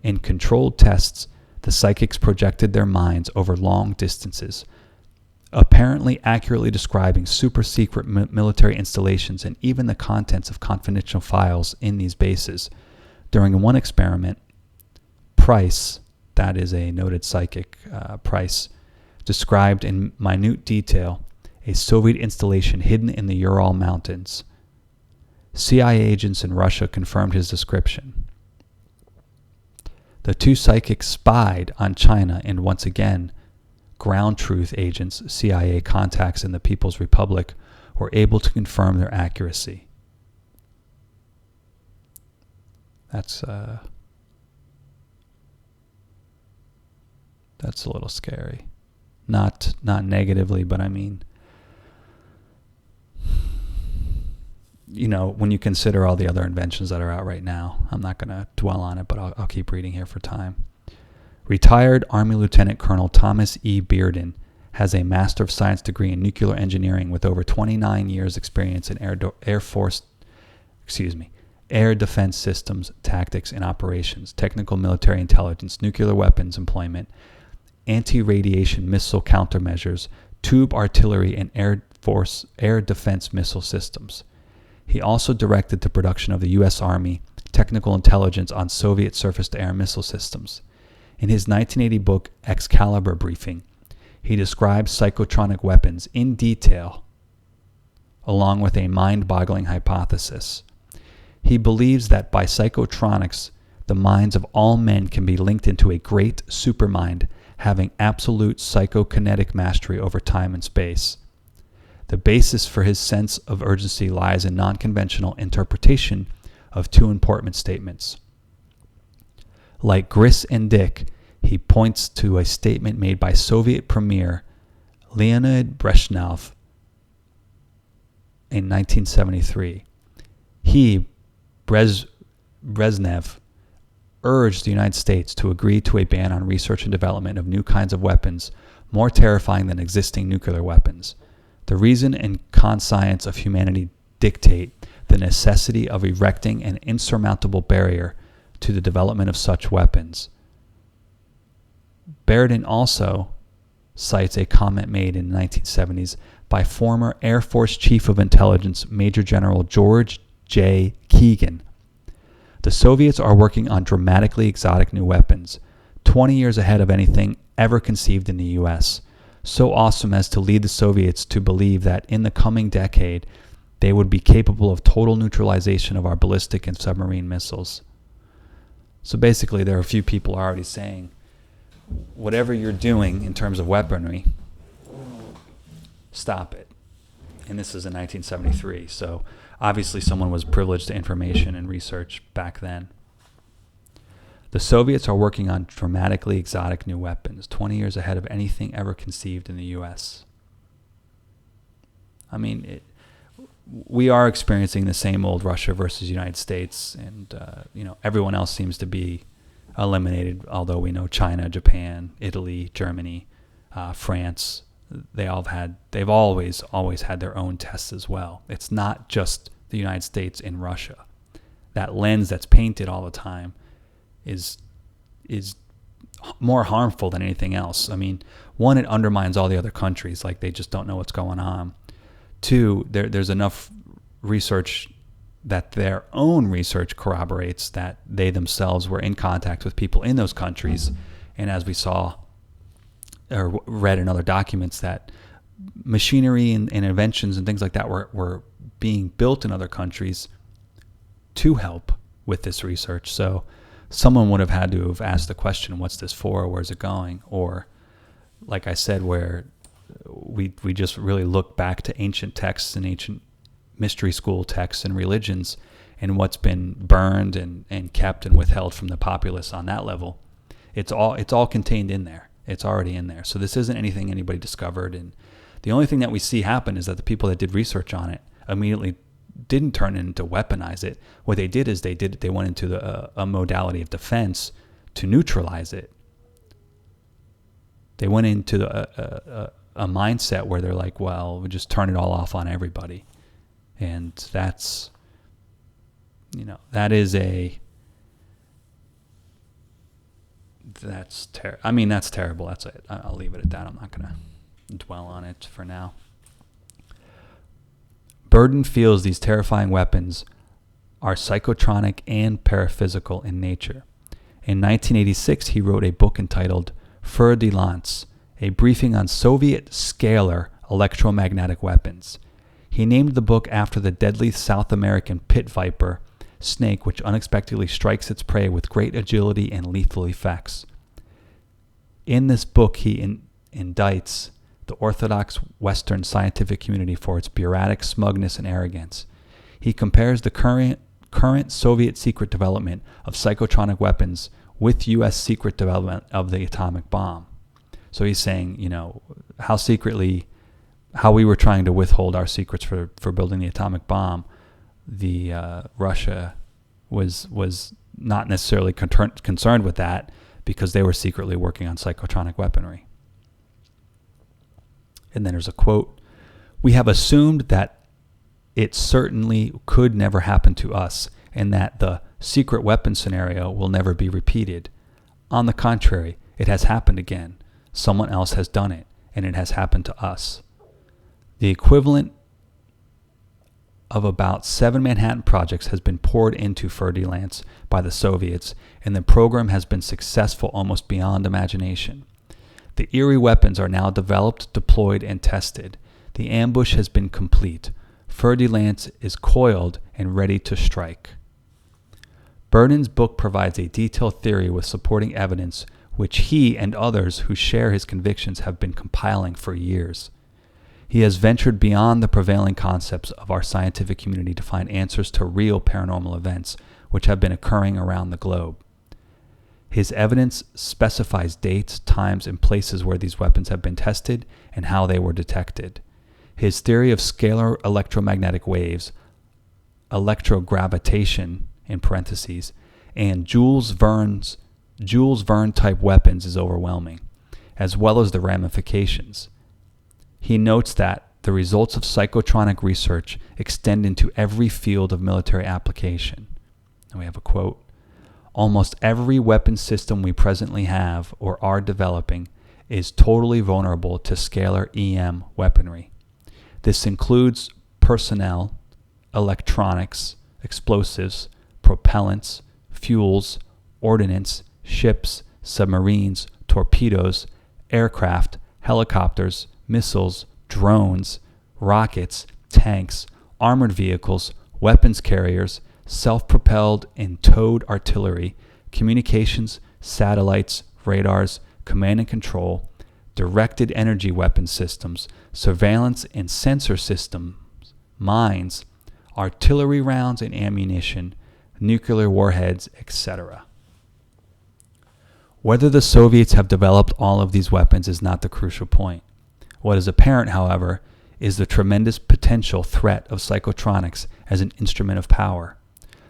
In controlled tests, the psychics projected their minds over long distances, apparently accurately describing super-secret military installations and even the contents of confidential files in these bases. During one experiment, Price, that is a noted psychic, Price, described in minute detail a Soviet installation hidden in the Ural Mountains. CIA agents in Russia confirmed his description. The 2 psychics spied on China, and once again, ground truth agents, CIA contacts in the People's Republic, were able to confirm their accuracy. That's a little scary. Not negatively, but I mean, when you consider all the other inventions that are out right now, I'm not going to dwell on it, but I'll keep reading here for time. Retired Army Lieutenant Colonel Thomas E. Bearden has a Master of Science degree in nuclear engineering with over 29 years experience in air defense systems, tactics and operations, technical military intelligence, nuclear weapons employment, anti-radiation missile countermeasures, tube artillery, and air defense missile systems. He also directed the production of the U.S. Army technical intelligence on Soviet surface-to-air missile systems. In his 1980 book, Excalibur Briefing, he describes psychotronic weapons in detail, along with a mind-boggling hypothesis. He believes that by psychotronics, the minds of all men can be linked into a great supermind having absolute psychokinetic mastery over time and space. The basis for his sense of urgency lies in non-conventional interpretation of 2 important statements. Like Griss and Dick, he points to a statement made by Soviet Premier Leonid Brezhnev in 1973. Brezhnev, urged the United States to agree to a ban on research and development of new kinds of weapons more terrifying than existing nuclear weapons. The reason and conscience of humanity dictate the necessity of erecting an insurmountable barrier to the development of such weapons. Bearden also cites a comment made in the 1970s by former Air Force Chief of Intelligence Major General George J. Keegan. The Soviets are working on dramatically exotic new weapons, 20 years ahead of anything ever conceived in the U.S., so awesome as to lead the Soviets to believe that in the coming decade, they would be capable of total neutralization of our ballistic and submarine missiles. So basically, there are a few people already saying, whatever you're doing in terms of weaponry, stop it. And this is in 1973, so obviously someone was privileged to information and research back then. The Soviets are working on dramatically exotic new weapons, 20 years ahead of anything ever conceived in the U.S. I mean, we are experiencing the same old Russia versus United States, and everyone else seems to be eliminated. Although we know China, Japan, Italy, Germany, France, they've always had their own tests as well. It's not just the United States and Russia. That lens that's painted all the time is more harmful than anything else. I mean, one, it undermines all the other countries, like they just don't know what's going on. Two, there's enough research that their own research corroborates that they themselves were in contact with people in those countries. And as we saw or read in other documents, that machinery and inventions and things like that were being built in other countries to help with this research. So someone would have had to have asked the question, what's this for? Where's it going? Or like I said, where we just really look back to ancient texts and ancient mystery school texts and religions and what's been burned and kept and withheld from the populace on that level. It's all contained in there. It's already in there. So this isn't anything anybody discovered. And the only thing that we see happen is that the people that did research on it immediately didn't turn it into weaponize it. What they did is they went into a modality of defense to neutralize it. They went into a mindset where they're like, well, we'll just turn it all off on everybody. And that's terrible. That's it. I'll leave it at that. I'm not going to dwell on it for now. Burden feels these terrifying weapons are psychotronic and paraphysical in nature. In 1986, he wrote a book entitled Feu de Lance, a briefing on Soviet scalar electromagnetic weapons. He named the book after the deadly South American pit viper snake, which unexpectedly strikes its prey with great agility and lethal effects. In this book, he indicts the orthodox Western scientific community for its bureaucratic smugness and arrogance. He compares the current Soviet secret development of psychotronic weapons with U.S. secret development of the atomic bomb. So he's saying, how we were trying to withhold our secrets for building the atomic bomb, Russia was not necessarily concerned with that because they were secretly working on psychotronic weaponry. And then there's a quote, "We have assumed that it certainly could never happen to us and that the secret weapon scenario will never be repeated. On the contrary, it has happened again. Someone else has done it, and it has happened to us. The equivalent of about 7 Manhattan projects has been poured into Feu de Lance by the Soviets, and the program has been successful almost beyond imagination. The eerie weapons are now developed, deployed, and tested. The ambush has been complete. Feu de Lance is coiled and ready to strike." Burden's book provides a detailed theory with supporting evidence which he and others who share his convictions have been compiling for years. He has ventured beyond the prevailing concepts of our scientific community to find answers to real paranormal events which have been occurring around the globe. His evidence specifies dates, times, and places where these weapons have been tested and how they were detected. His theory of scalar electromagnetic waves, electrogravitation, in parentheses, and Jules Verne type weapons is overwhelming, as well as the ramifications. He notes that the results of psychotronic research extend into every field of military application. And we have a quote, "Almost every weapon system we presently have or are developing is totally vulnerable to scalar EM weaponry. This includes personnel, electronics, explosives, propellants, fuels, ordnance, ships, submarines, torpedoes, aircraft, helicopters, missiles, drones, rockets, tanks, armored vehicles, weapons carriers, self-propelled and towed artillery, communications, satellites, radars, command and control, directed energy weapon systems, surveillance and sensor systems, mines, artillery rounds and ammunition, nuclear warheads, etc." Whether the Soviets have developed all of these weapons is not the crucial point. What is apparent, however, is the tremendous potential threat of psychotronics as an instrument of power.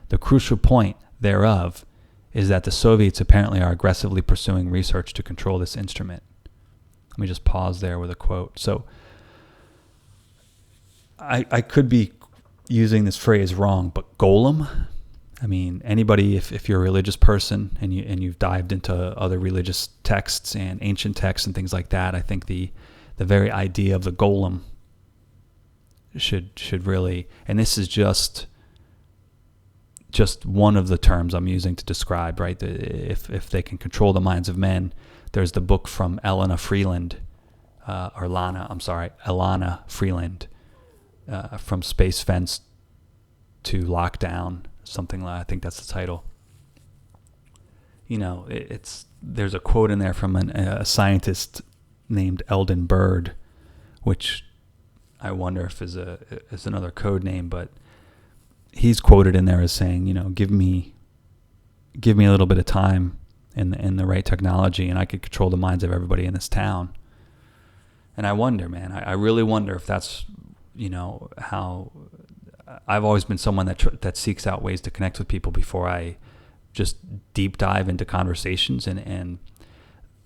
The crucial point thereof is that the Soviets apparently are aggressively pursuing research to control this instrument. Let me just pause there with a quote. So I could be using this phrase wrong, but golem, I mean, anybody, if you're a religious person and you've dived into other religious texts and ancient texts and things like that, I think the very idea of the golem should really, and this is just one of the terms I'm using to describe, right? If they can control the minds of men, there's the book from Elana Freeland, From Space Fence to Lockdown, something like, I think that's the title. You know, there's a quote in there from a scientist named Eldon Bird, which I wonder if is another code name, but he's quoted in there as saying, you know, give me a little bit of time and the right technology, and I could control the minds of everybody in this town. And I wonder, man, I really wonder if that's, you know, how I've always been someone that seeks out ways to connect with people before I just deep dive into conversations. And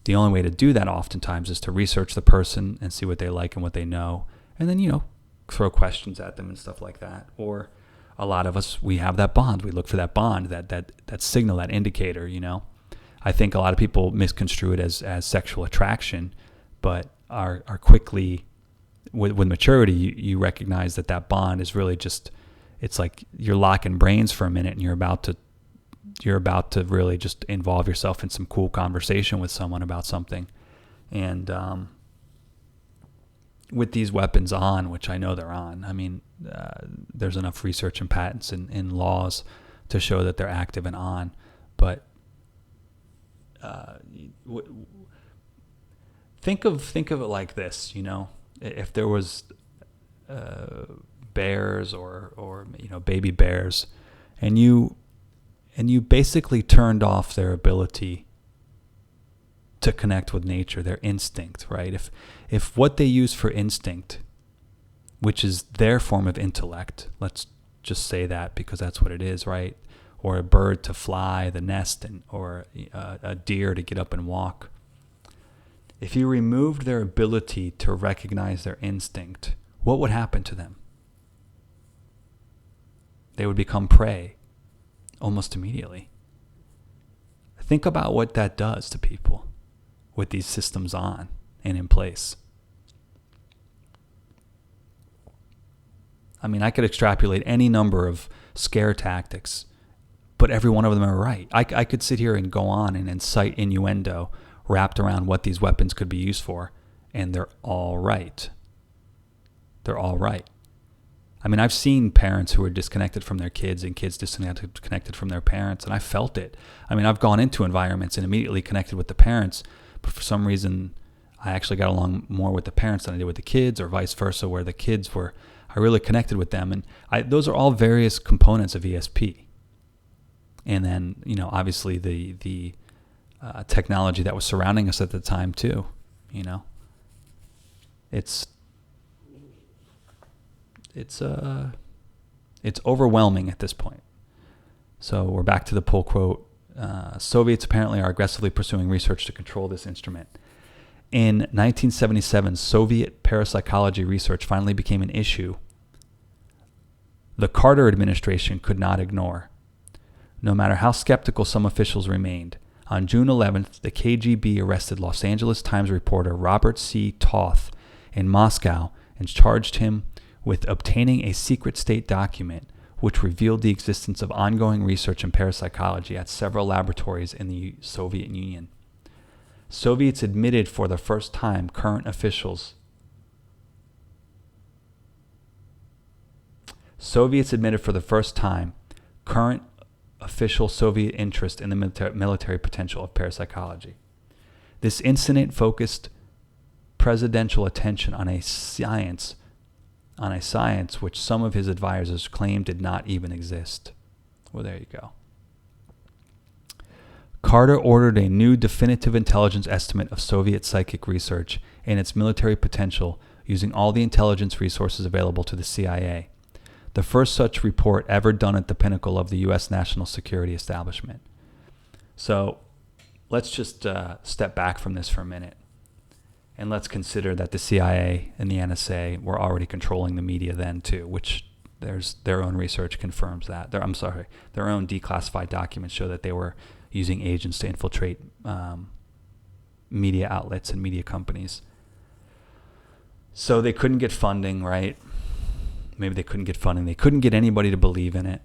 the only way to do that oftentimes is to research the person and see what they like and what they know. And then, you know, throw questions at them and stuff like that. Or a lot of us, we have that bond. We look for that bond, that signal, that indicator, you know. I think a lot of people misconstrue it as sexual attraction, but are quickly, with maturity, you recognize that bond is really just, it's like you're locking brains for a minute and you're about to really just involve yourself in some cool conversation with someone about something. And with these weapons on, which I know they're on, I mean, there's enough research and patents and laws to show that they're active and on. But think of it like this, you know, if there was bears or you know, baby bears, and you basically turned off their ability to connect with nature, their instinct, right? If what they use for instinct, which is their form of intellect, let's just say that because that's what it is, right? Or a bird to fly, the nest, or a deer to get up and walk. If you removed their ability to recognize their instinct, what would happen to them? They would become prey almost immediately. Think about what that does to people with these systems on and in place. I mean, I could extrapolate any number of scare tactics, but every one of them are right. I could sit here and go on and incite innuendo wrapped around what these weapons could be used for, and they're all right. They're all right. I mean, I've seen parents who are disconnected from their kids and kids disconnected from their parents, and I felt it. I mean, I've gone into environments and immediately connected with the parents, but for some reason, I actually got along more with the parents than I did with the kids, or vice versa, where the kids were, I really connected with them. And those are all various components of ESP. And then, you know, obviously the technology that was surrounding us at the time too, you know. It's overwhelming at this point. So we're back to the pull quote. Soviets apparently are aggressively pursuing research to control this instrument. In 1977, Soviet parapsychology research finally became an issue the Carter administration could not ignore. No matter how skeptical some officials remained, on June 11th, the KGB arrested Los Angeles Times reporter Robert C. Toth in Moscow and charged him with obtaining a secret state document which revealed the existence of ongoing research in parapsychology at several laboratories in the Soviet Union. Soviets admitted for the first time current official Soviet interest in the military potential of parapsychology. This incident focused presidential attention on a science which some of his advisors claimed did not even exist. Well, there you go. Carter ordered a new definitive intelligence estimate of Soviet psychic research and its military potential using all the intelligence resources available to the CIA. The first such report ever done at the pinnacle of the U.S. national security establishment. So let's just step back from this for a minute. And let's consider that the CIA and the NSA were already controlling the media then too, which their own research confirms that. Their own declassified documents show that they were using agents to infiltrate media outlets and media companies. So they couldn't get funding, right? Maybe they couldn't get funding. They couldn't get anybody to believe in it.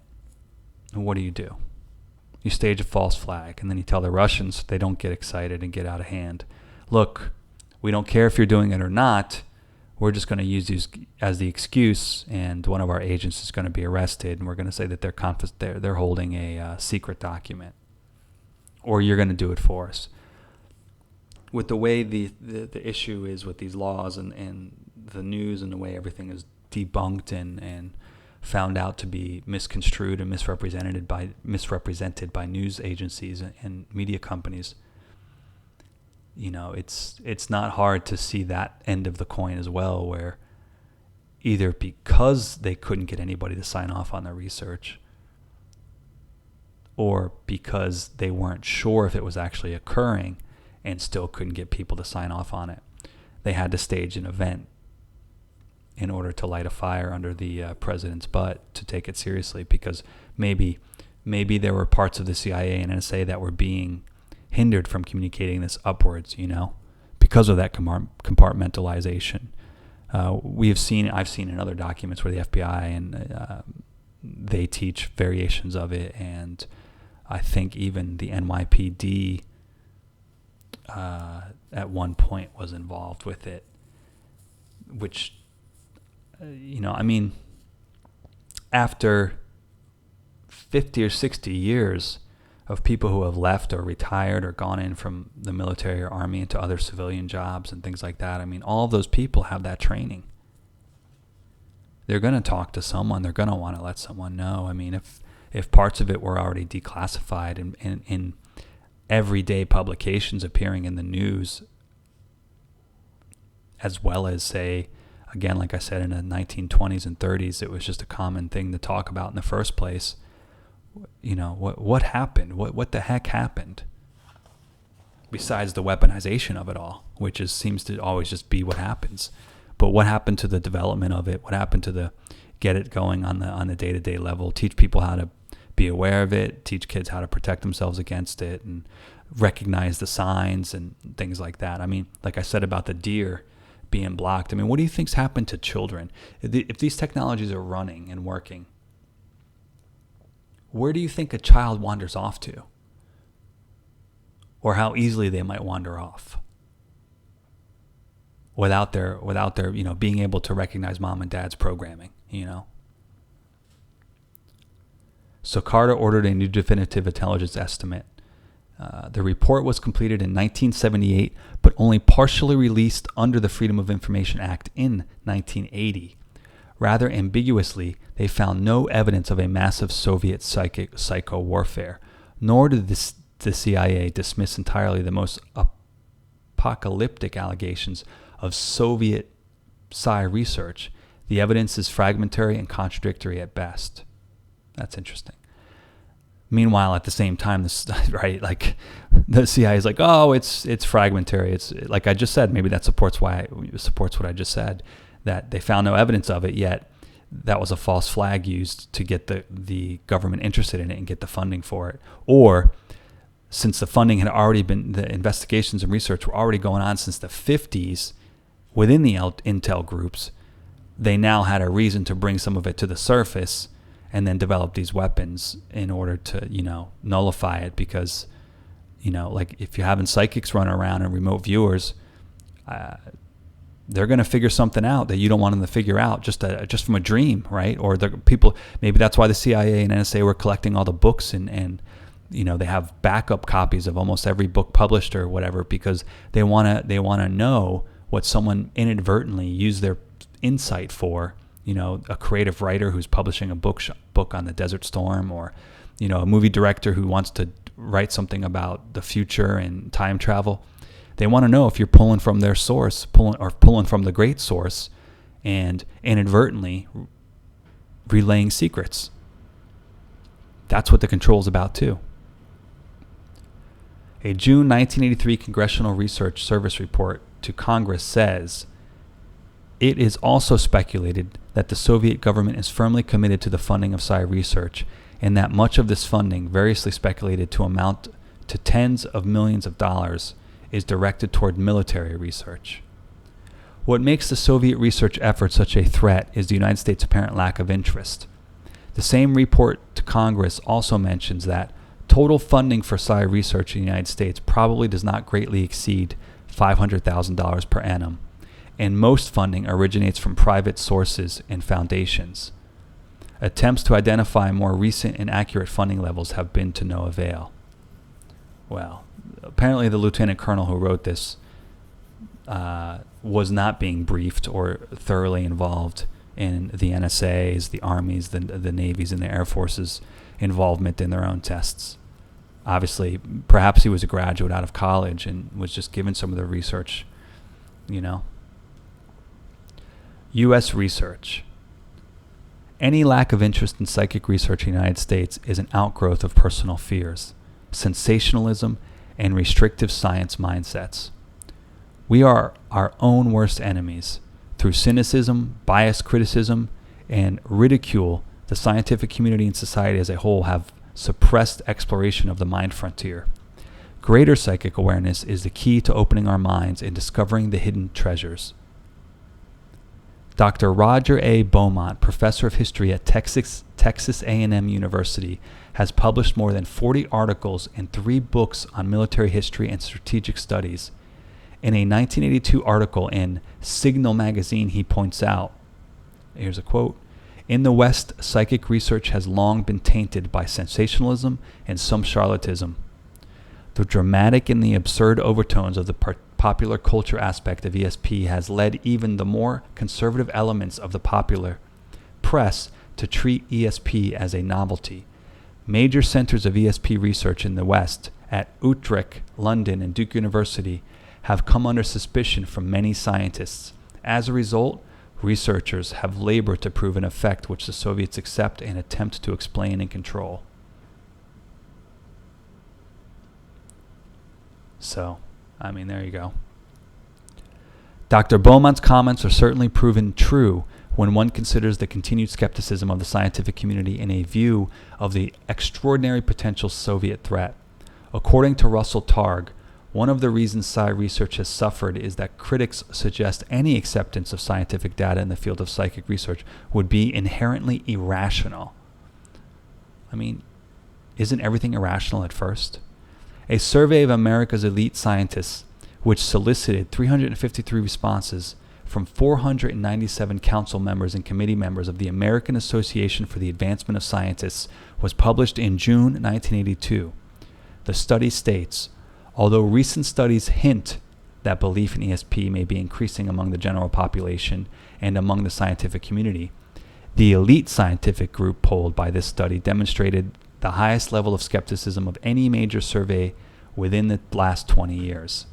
And what do? You stage a false flag, and then you tell the Russians they don't get excited and get out of hand. Look, we don't care if you're doing it or not. We're just going to use these as the excuse, and one of our agents is going to be arrested, and we're going to say that they're holding a secret document, or you're going to do it for us. With the way the issue is with these laws and the news and the way everything is debunked and found out to be misconstrued and misrepresented by news agencies and media companies, it's not hard to see that end of the coin as well, where either because they couldn't get anybody to sign off on their research, or because they weren't sure if it was actually occurring and still couldn't get people to sign off on it, they had to stage an event in order to light a fire under the president's butt to take it seriously, because maybe there were parts of the CIA and NSA that were being hindered from communicating this upwards, because of that compartmentalization. I've seen in other documents where the FBI and they teach variations of it, and I think even the NYPD at one point was involved with it, which, after 50 or 60 years of people who have left or retired or gone in from the military or army into other civilian jobs and things like that, all of those people have that training. They're going to talk to someone. They're going to want to let someone know. If parts of it were already declassified and in everyday publications appearing in the news, as well as, say, again, like I said, in the 1920s and 30s, it was just a common thing to talk about in the first place. What happened? What the heck happened? Besides the weaponization of it all, which seems to always just be what happens. But what happened to the development of it? What happened to get it going on the day-to-day level? Teach people how to be aware of it. Teach kids how to protect themselves against it and recognize the signs and things like that. Like I said about the deer being blocked. What do you think's happened to children? If these technologies are running and working, where do you think a child wanders off to? Or how easily they might wander off without their being able to recognize mom and dad's programming, So Carter ordered a new definitive intelligence estimate. The report was completed in 1978, but only partially released under the Freedom of Information Act in 1980. Rather ambiguously, they found no evidence of a massive Soviet psycho warfare, nor did the CIA dismiss entirely the most apocalyptic allegations of Soviet psi research. The evidence is fragmentary and contradictory at best. That's interesting. Meanwhile, at the same time, the CIA is like, oh, it's fragmentary. It's like I just said. Maybe that supports what I just said. That they found no evidence of it, yet that was a false flag used to get the government interested in it and get the funding for it. Or since the funding had already been, the investigations and research were already going on since the 50s within the intel groups, they now had a reason to bring some of it to the surface and then develop these weapons in order to, nullify it. Because, like if you're having psychics run around and remote viewers, they're going to figure something out that you don't want them to figure out just from a dream, right? Or the people, maybe that's why the CIA and NSA were collecting all the books and they have backup copies of almost every book published or whatever, because they want to know what someone inadvertently used their insight for. A creative writer who's publishing a book on the Desert Storm, or a movie director who wants to write something about the future and time travel. They want to know if you're pulling from their source, pulling from the great source, and inadvertently relaying secrets. That's what the control is about too. A June 1983 Congressional Research Service report to Congress says, it is also speculated that the Soviet government is firmly committed to the funding of psi research, and that much of this funding, variously speculated to amount to tens of millions of dollars, is directed toward military research. What makes the Soviet research effort such a threat is the United States' apparent lack of interest. The same report to Congress also mentions that total funding for psi research in the United States probably does not greatly exceed $500,000 per annum, and most funding originates from private sources and foundations. Attempts to identify more recent and accurate funding levels have been to no avail. Well, apparently the lieutenant colonel who wrote this was not being briefed or thoroughly involved in the NSA's, the Army's, the Navy's, and the Air Force's involvement in their own tests. Obviously, perhaps he was a graduate out of college and was just given some of the research, U.S. research. Any lack of interest in psychic research in the United States is an outgrowth of personal fears, sensationalism, and restrictive science mindsets. We are our own worst enemies. Through cynicism, biased criticism, and ridicule, the scientific community and society as a whole have suppressed exploration of the mind frontier. Greater psychic awareness is the key to opening our minds and discovering the hidden treasures. Dr. Roger A. Beaumont, professor of history at Texas A&M University, has published more than 40 articles and 3 books on military history and strategic studies. In a 1982 article in Signal magazine, he points out, here's a quote, "In the West, psychic research has long been tainted by sensationalism and some charlatanism. The dramatic and the absurd overtones of the popular culture aspect of ESP has led even the more conservative elements of the popular press to treat ESP as a novelty. Major centers of ESP research in the West, at Utrecht, London, and Duke University, have come under suspicion from many scientists. As a result, researchers have labored to prove an effect which the Soviets accept and attempt to explain and control." So, there you go. Dr. Beaumont's comments are certainly proven true when one considers the continued skepticism of the scientific community in a view of the extraordinary potential Soviet threat. According to Russell Targ, one of the reasons psi research has suffered is that critics suggest any acceptance of scientific data in the field of psychic research would be inherently irrational. Isn't everything irrational at first? A survey of America's elite scientists, which solicited 353 responses from 497 council members and committee members of the American Association for the Advancement of Scientists, was published in June 1982. The study states, although recent studies hint that belief in ESP may be increasing among the general population and among the scientific community, the elite scientific group polled by this study demonstrated the highest level of skepticism of any major survey within the last 20 years.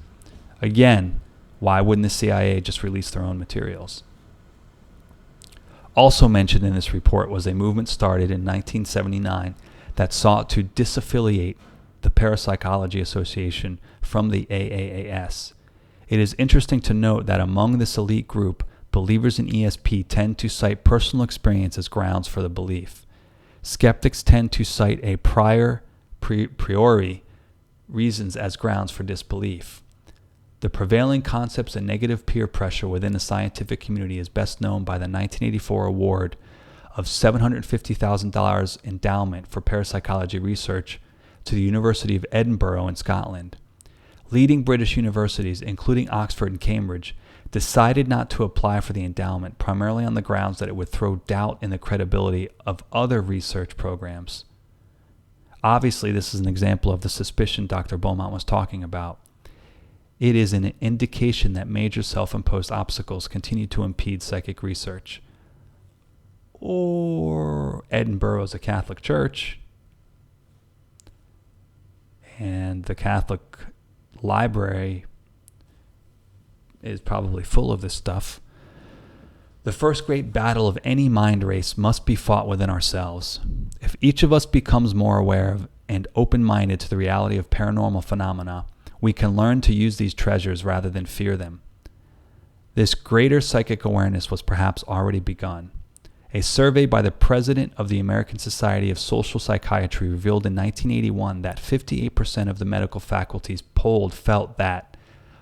Again, why wouldn't the CIA just release their own materials? Also mentioned in this report was a movement started in 1979 that sought to disaffiliate the Parapsychology Association from the AAAS. It is interesting to note that among this elite group, believers in ESP tend to cite personal experience as grounds for the belief. Skeptics tend to cite a priori reasons as grounds for disbelief. The prevailing concepts and negative peer pressure within the scientific community is best known by the 1984 award of $750,000 endowment for parapsychology research to the University of Edinburgh in Scotland. Leading British universities, including Oxford and Cambridge, decided not to apply for the endowment, primarily on the grounds that it would throw doubt in the credibility of other research programs. Obviously, this is an example of the suspicion Dr. Beaumont was talking about. It is an indication that major self-imposed obstacles continue to impede psychic research. Or Edinburgh is a Catholic church, and the Catholic library is probably full of this stuff. The first great battle of any mind race must be fought within ourselves. If each of us becomes more aware of and open-minded to the reality of paranormal phenomena, we can learn to use these treasures rather than fear them. This greater psychic awareness was perhaps already begun. A survey by the president of the American Society of Social Psychiatry revealed in 1981 that 58% of the medical faculties polled felt that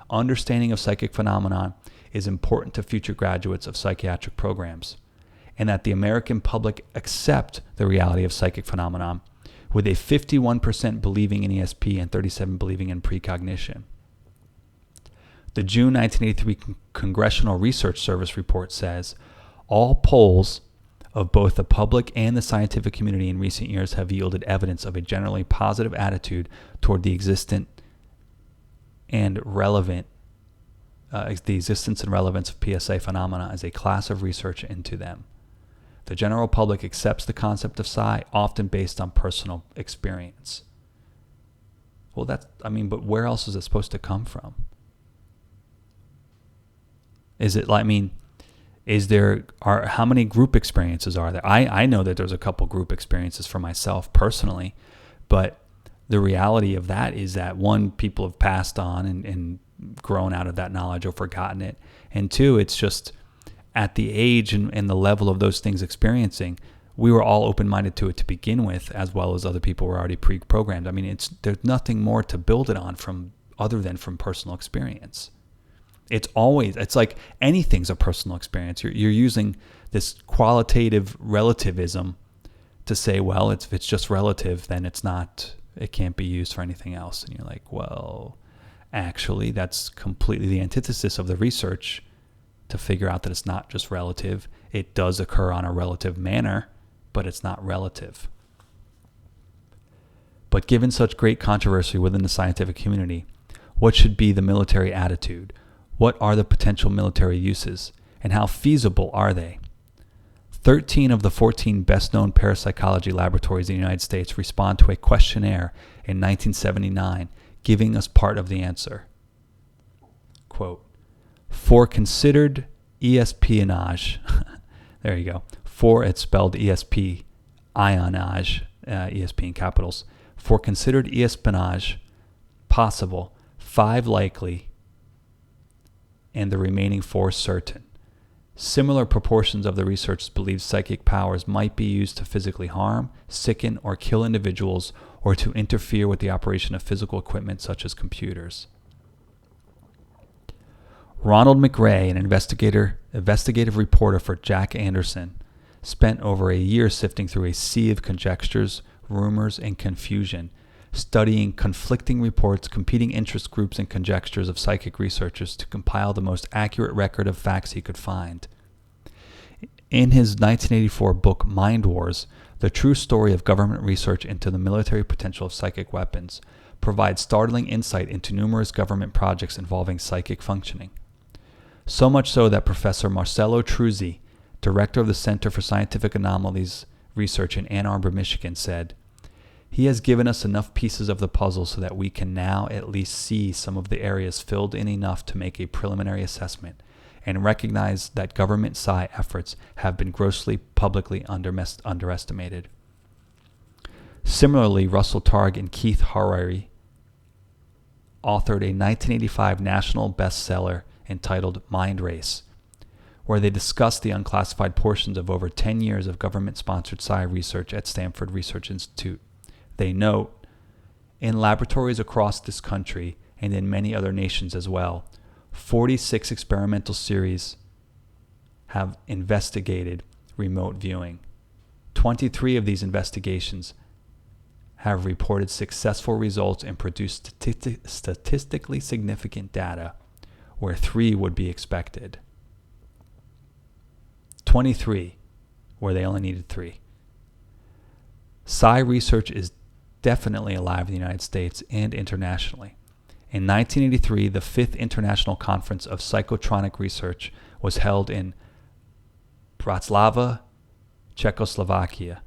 understanding of psychic phenomena is important to future graduates of psychiatric programs, and that the American public accept the reality of psychic phenomena, with a 51% believing in ESP and 37% believing in precognition. The June 1983 Congressional Research Service report says, all polls of both the public and the scientific community in recent years have yielded evidence of a generally positive attitude toward the existence and relevance of PSA phenomena as a class of research into them. The general public accepts the concept of psi, often based on personal experience. Well, but where else is it supposed to come from? How many group experiences are there? I know that there's a couple group experiences for myself personally, but the reality of that is that one, people have passed on and grown out of that knowledge or forgotten it. And two, it's just at the age and the level of those things experiencing, we were all open-minded to it to begin with, as well as other people were already pre-programmed. I mean, there's nothing more to build it on other than from personal experience. It's like anything's a personal experience. You're using this qualitative relativism to say, well, if it's just relative, then it can't be used for anything else. And you're like, well, actually, that's completely the antithesis of the research to figure out that it's not just relative. It does occur on a relative manner, but it's not relative. But given such great controversy within the scientific community, what should be the military attitude? What are the potential military uses, and how feasible are they? 13 of the 14 best-known parapsychology laboratories in the United States respond to a questionnaire in 1979, giving us part of the answer. Quote, for considered espionage, there you go. It's spelled ESP, ionage, ESP in capitals. For considered espionage possible, 5 likely, and the remaining 4 certain. Similar proportions of the researchers believe psychic powers might be used to physically harm, sicken, or kill individuals, or to interfere with the operation of physical equipment such as computers. Ronald McRae, an investigative reporter for Jack Anderson, spent over a year sifting through a sea of conjectures, rumors, and confusion, studying conflicting reports, competing interest groups, and conjectures of psychic researchers to compile the most accurate record of facts he could find. In his 1984 book, Mind Wars, The True Story of Government Research into the Military Potential of Psychic Weapons, provides startling insight into numerous government projects involving psychic functioning. So much so that Professor Marcello Truzzi, director of the Center for Scientific Anomalies Research in Ann Arbor, Michigan, said, he has given us enough pieces of the puzzle so that we can now at least see some of the areas filled in enough to make a preliminary assessment and recognize that government psi efforts have been grossly publicly underestimated. Similarly, Russell Targ and Keith Harary authored a 1985 national bestseller entitled Mind Race, where they discussed the unclassified portions of over 10 years of government-sponsored psi research at Stanford Research Institute. They note, in laboratories across this country and in many other nations as well, 46 experimental series have investigated remote viewing. 23 of these investigations have reported successful results and produced statistically significant data, where 3 would be expected. 23, where they only needed 3. Psi research is definitely alive in the United States and internationally. In 1983, the 5th International Conference of Psychotronic Research was held in Bratislava, Czechoslovakia.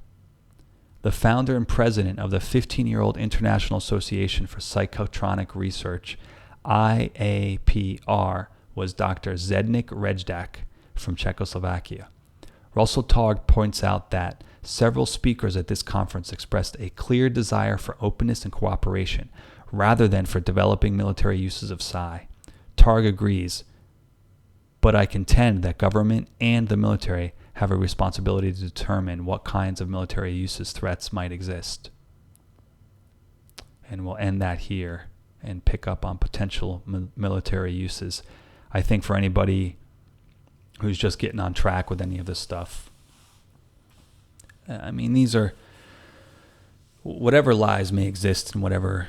The founder and president of the 15-year-old International Association for Psychotronic Research, IAPR, was Dr. Zdeněk Rejdak from Czechoslovakia. Russell Targ points out that several speakers at this conference expressed a clear desire for openness and cooperation rather than for developing military uses of psi. Targ agrees, but I contend that government and the military have a responsibility to determine what kinds of military uses threats might exist. And we'll end that here and pick up on potential military uses. I think for anybody who's just getting on track with any of this stuff, I mean, these are whatever lies may exist and whatever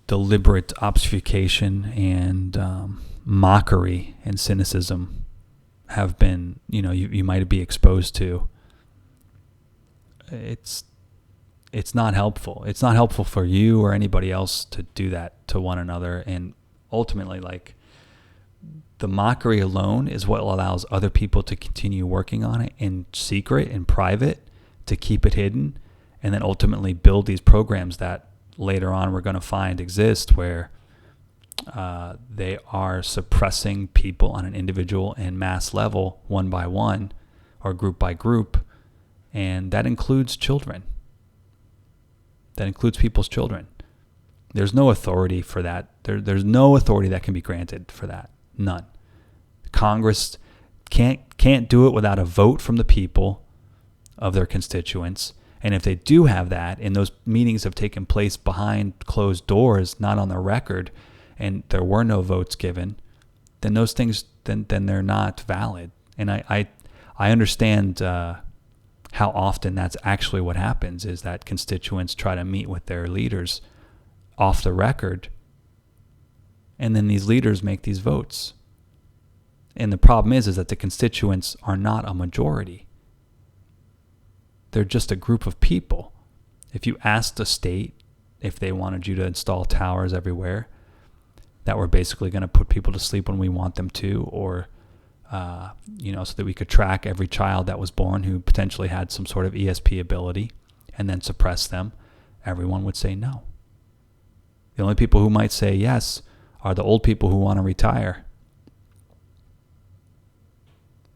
deliberate obfuscation and mockery and cynicism have been, you might be exposed to. It's not helpful. It's not helpful for you or anybody else to do that to one another. And ultimately, the mockery alone is what allows other people to continue working on it in secret, in private, to keep it hidden, and then ultimately build these programs that later on we're going to find exist where they are suppressing people on an individual and mass level, one by one or group by group, and that includes children. That includes people's children. There's no authority for that. There's no authority that can be granted for that. None. Congress can't do it without a vote from the people of their constituents. And if they do have that, and those meetings have taken place behind closed doors, not on the record, and there were no votes given, then those things, then they're not valid. And I understand how often that's actually what happens, is that constituents try to meet with their leaders off the record, and then these leaders make these votes. And the problem is that the constituents are not a majority. They're just a group of people. If you asked a state if they wanted you to install towers everywhere that were basically going to put people to sleep when we want them to, or so that we could track every child that was born who potentially had some sort of ESP ability and then suppress them, everyone would say no. The only people who might say yes are the old people who want to retire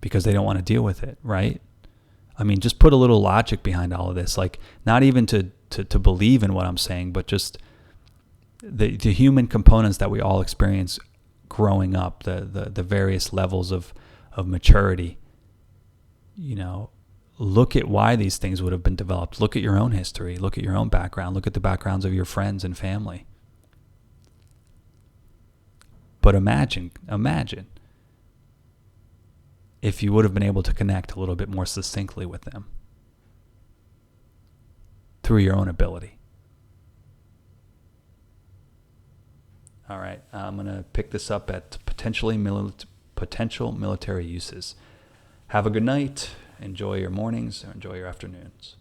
because they don't want to deal with it, right? I mean, just put a little logic behind all of this, not even to believe in what I'm saying, but just the human components that we all experience growing up, the various levels of maturity. Look at why these things would have been developed. Look at your own history. Look at your own background. Look at the backgrounds of your friends and family. But imagine if you would have been able to connect a little bit more succinctly with them through your own ability. All right, I'm going to pick this up at potential military uses. Have a good night. Enjoy your mornings or enjoy your afternoons.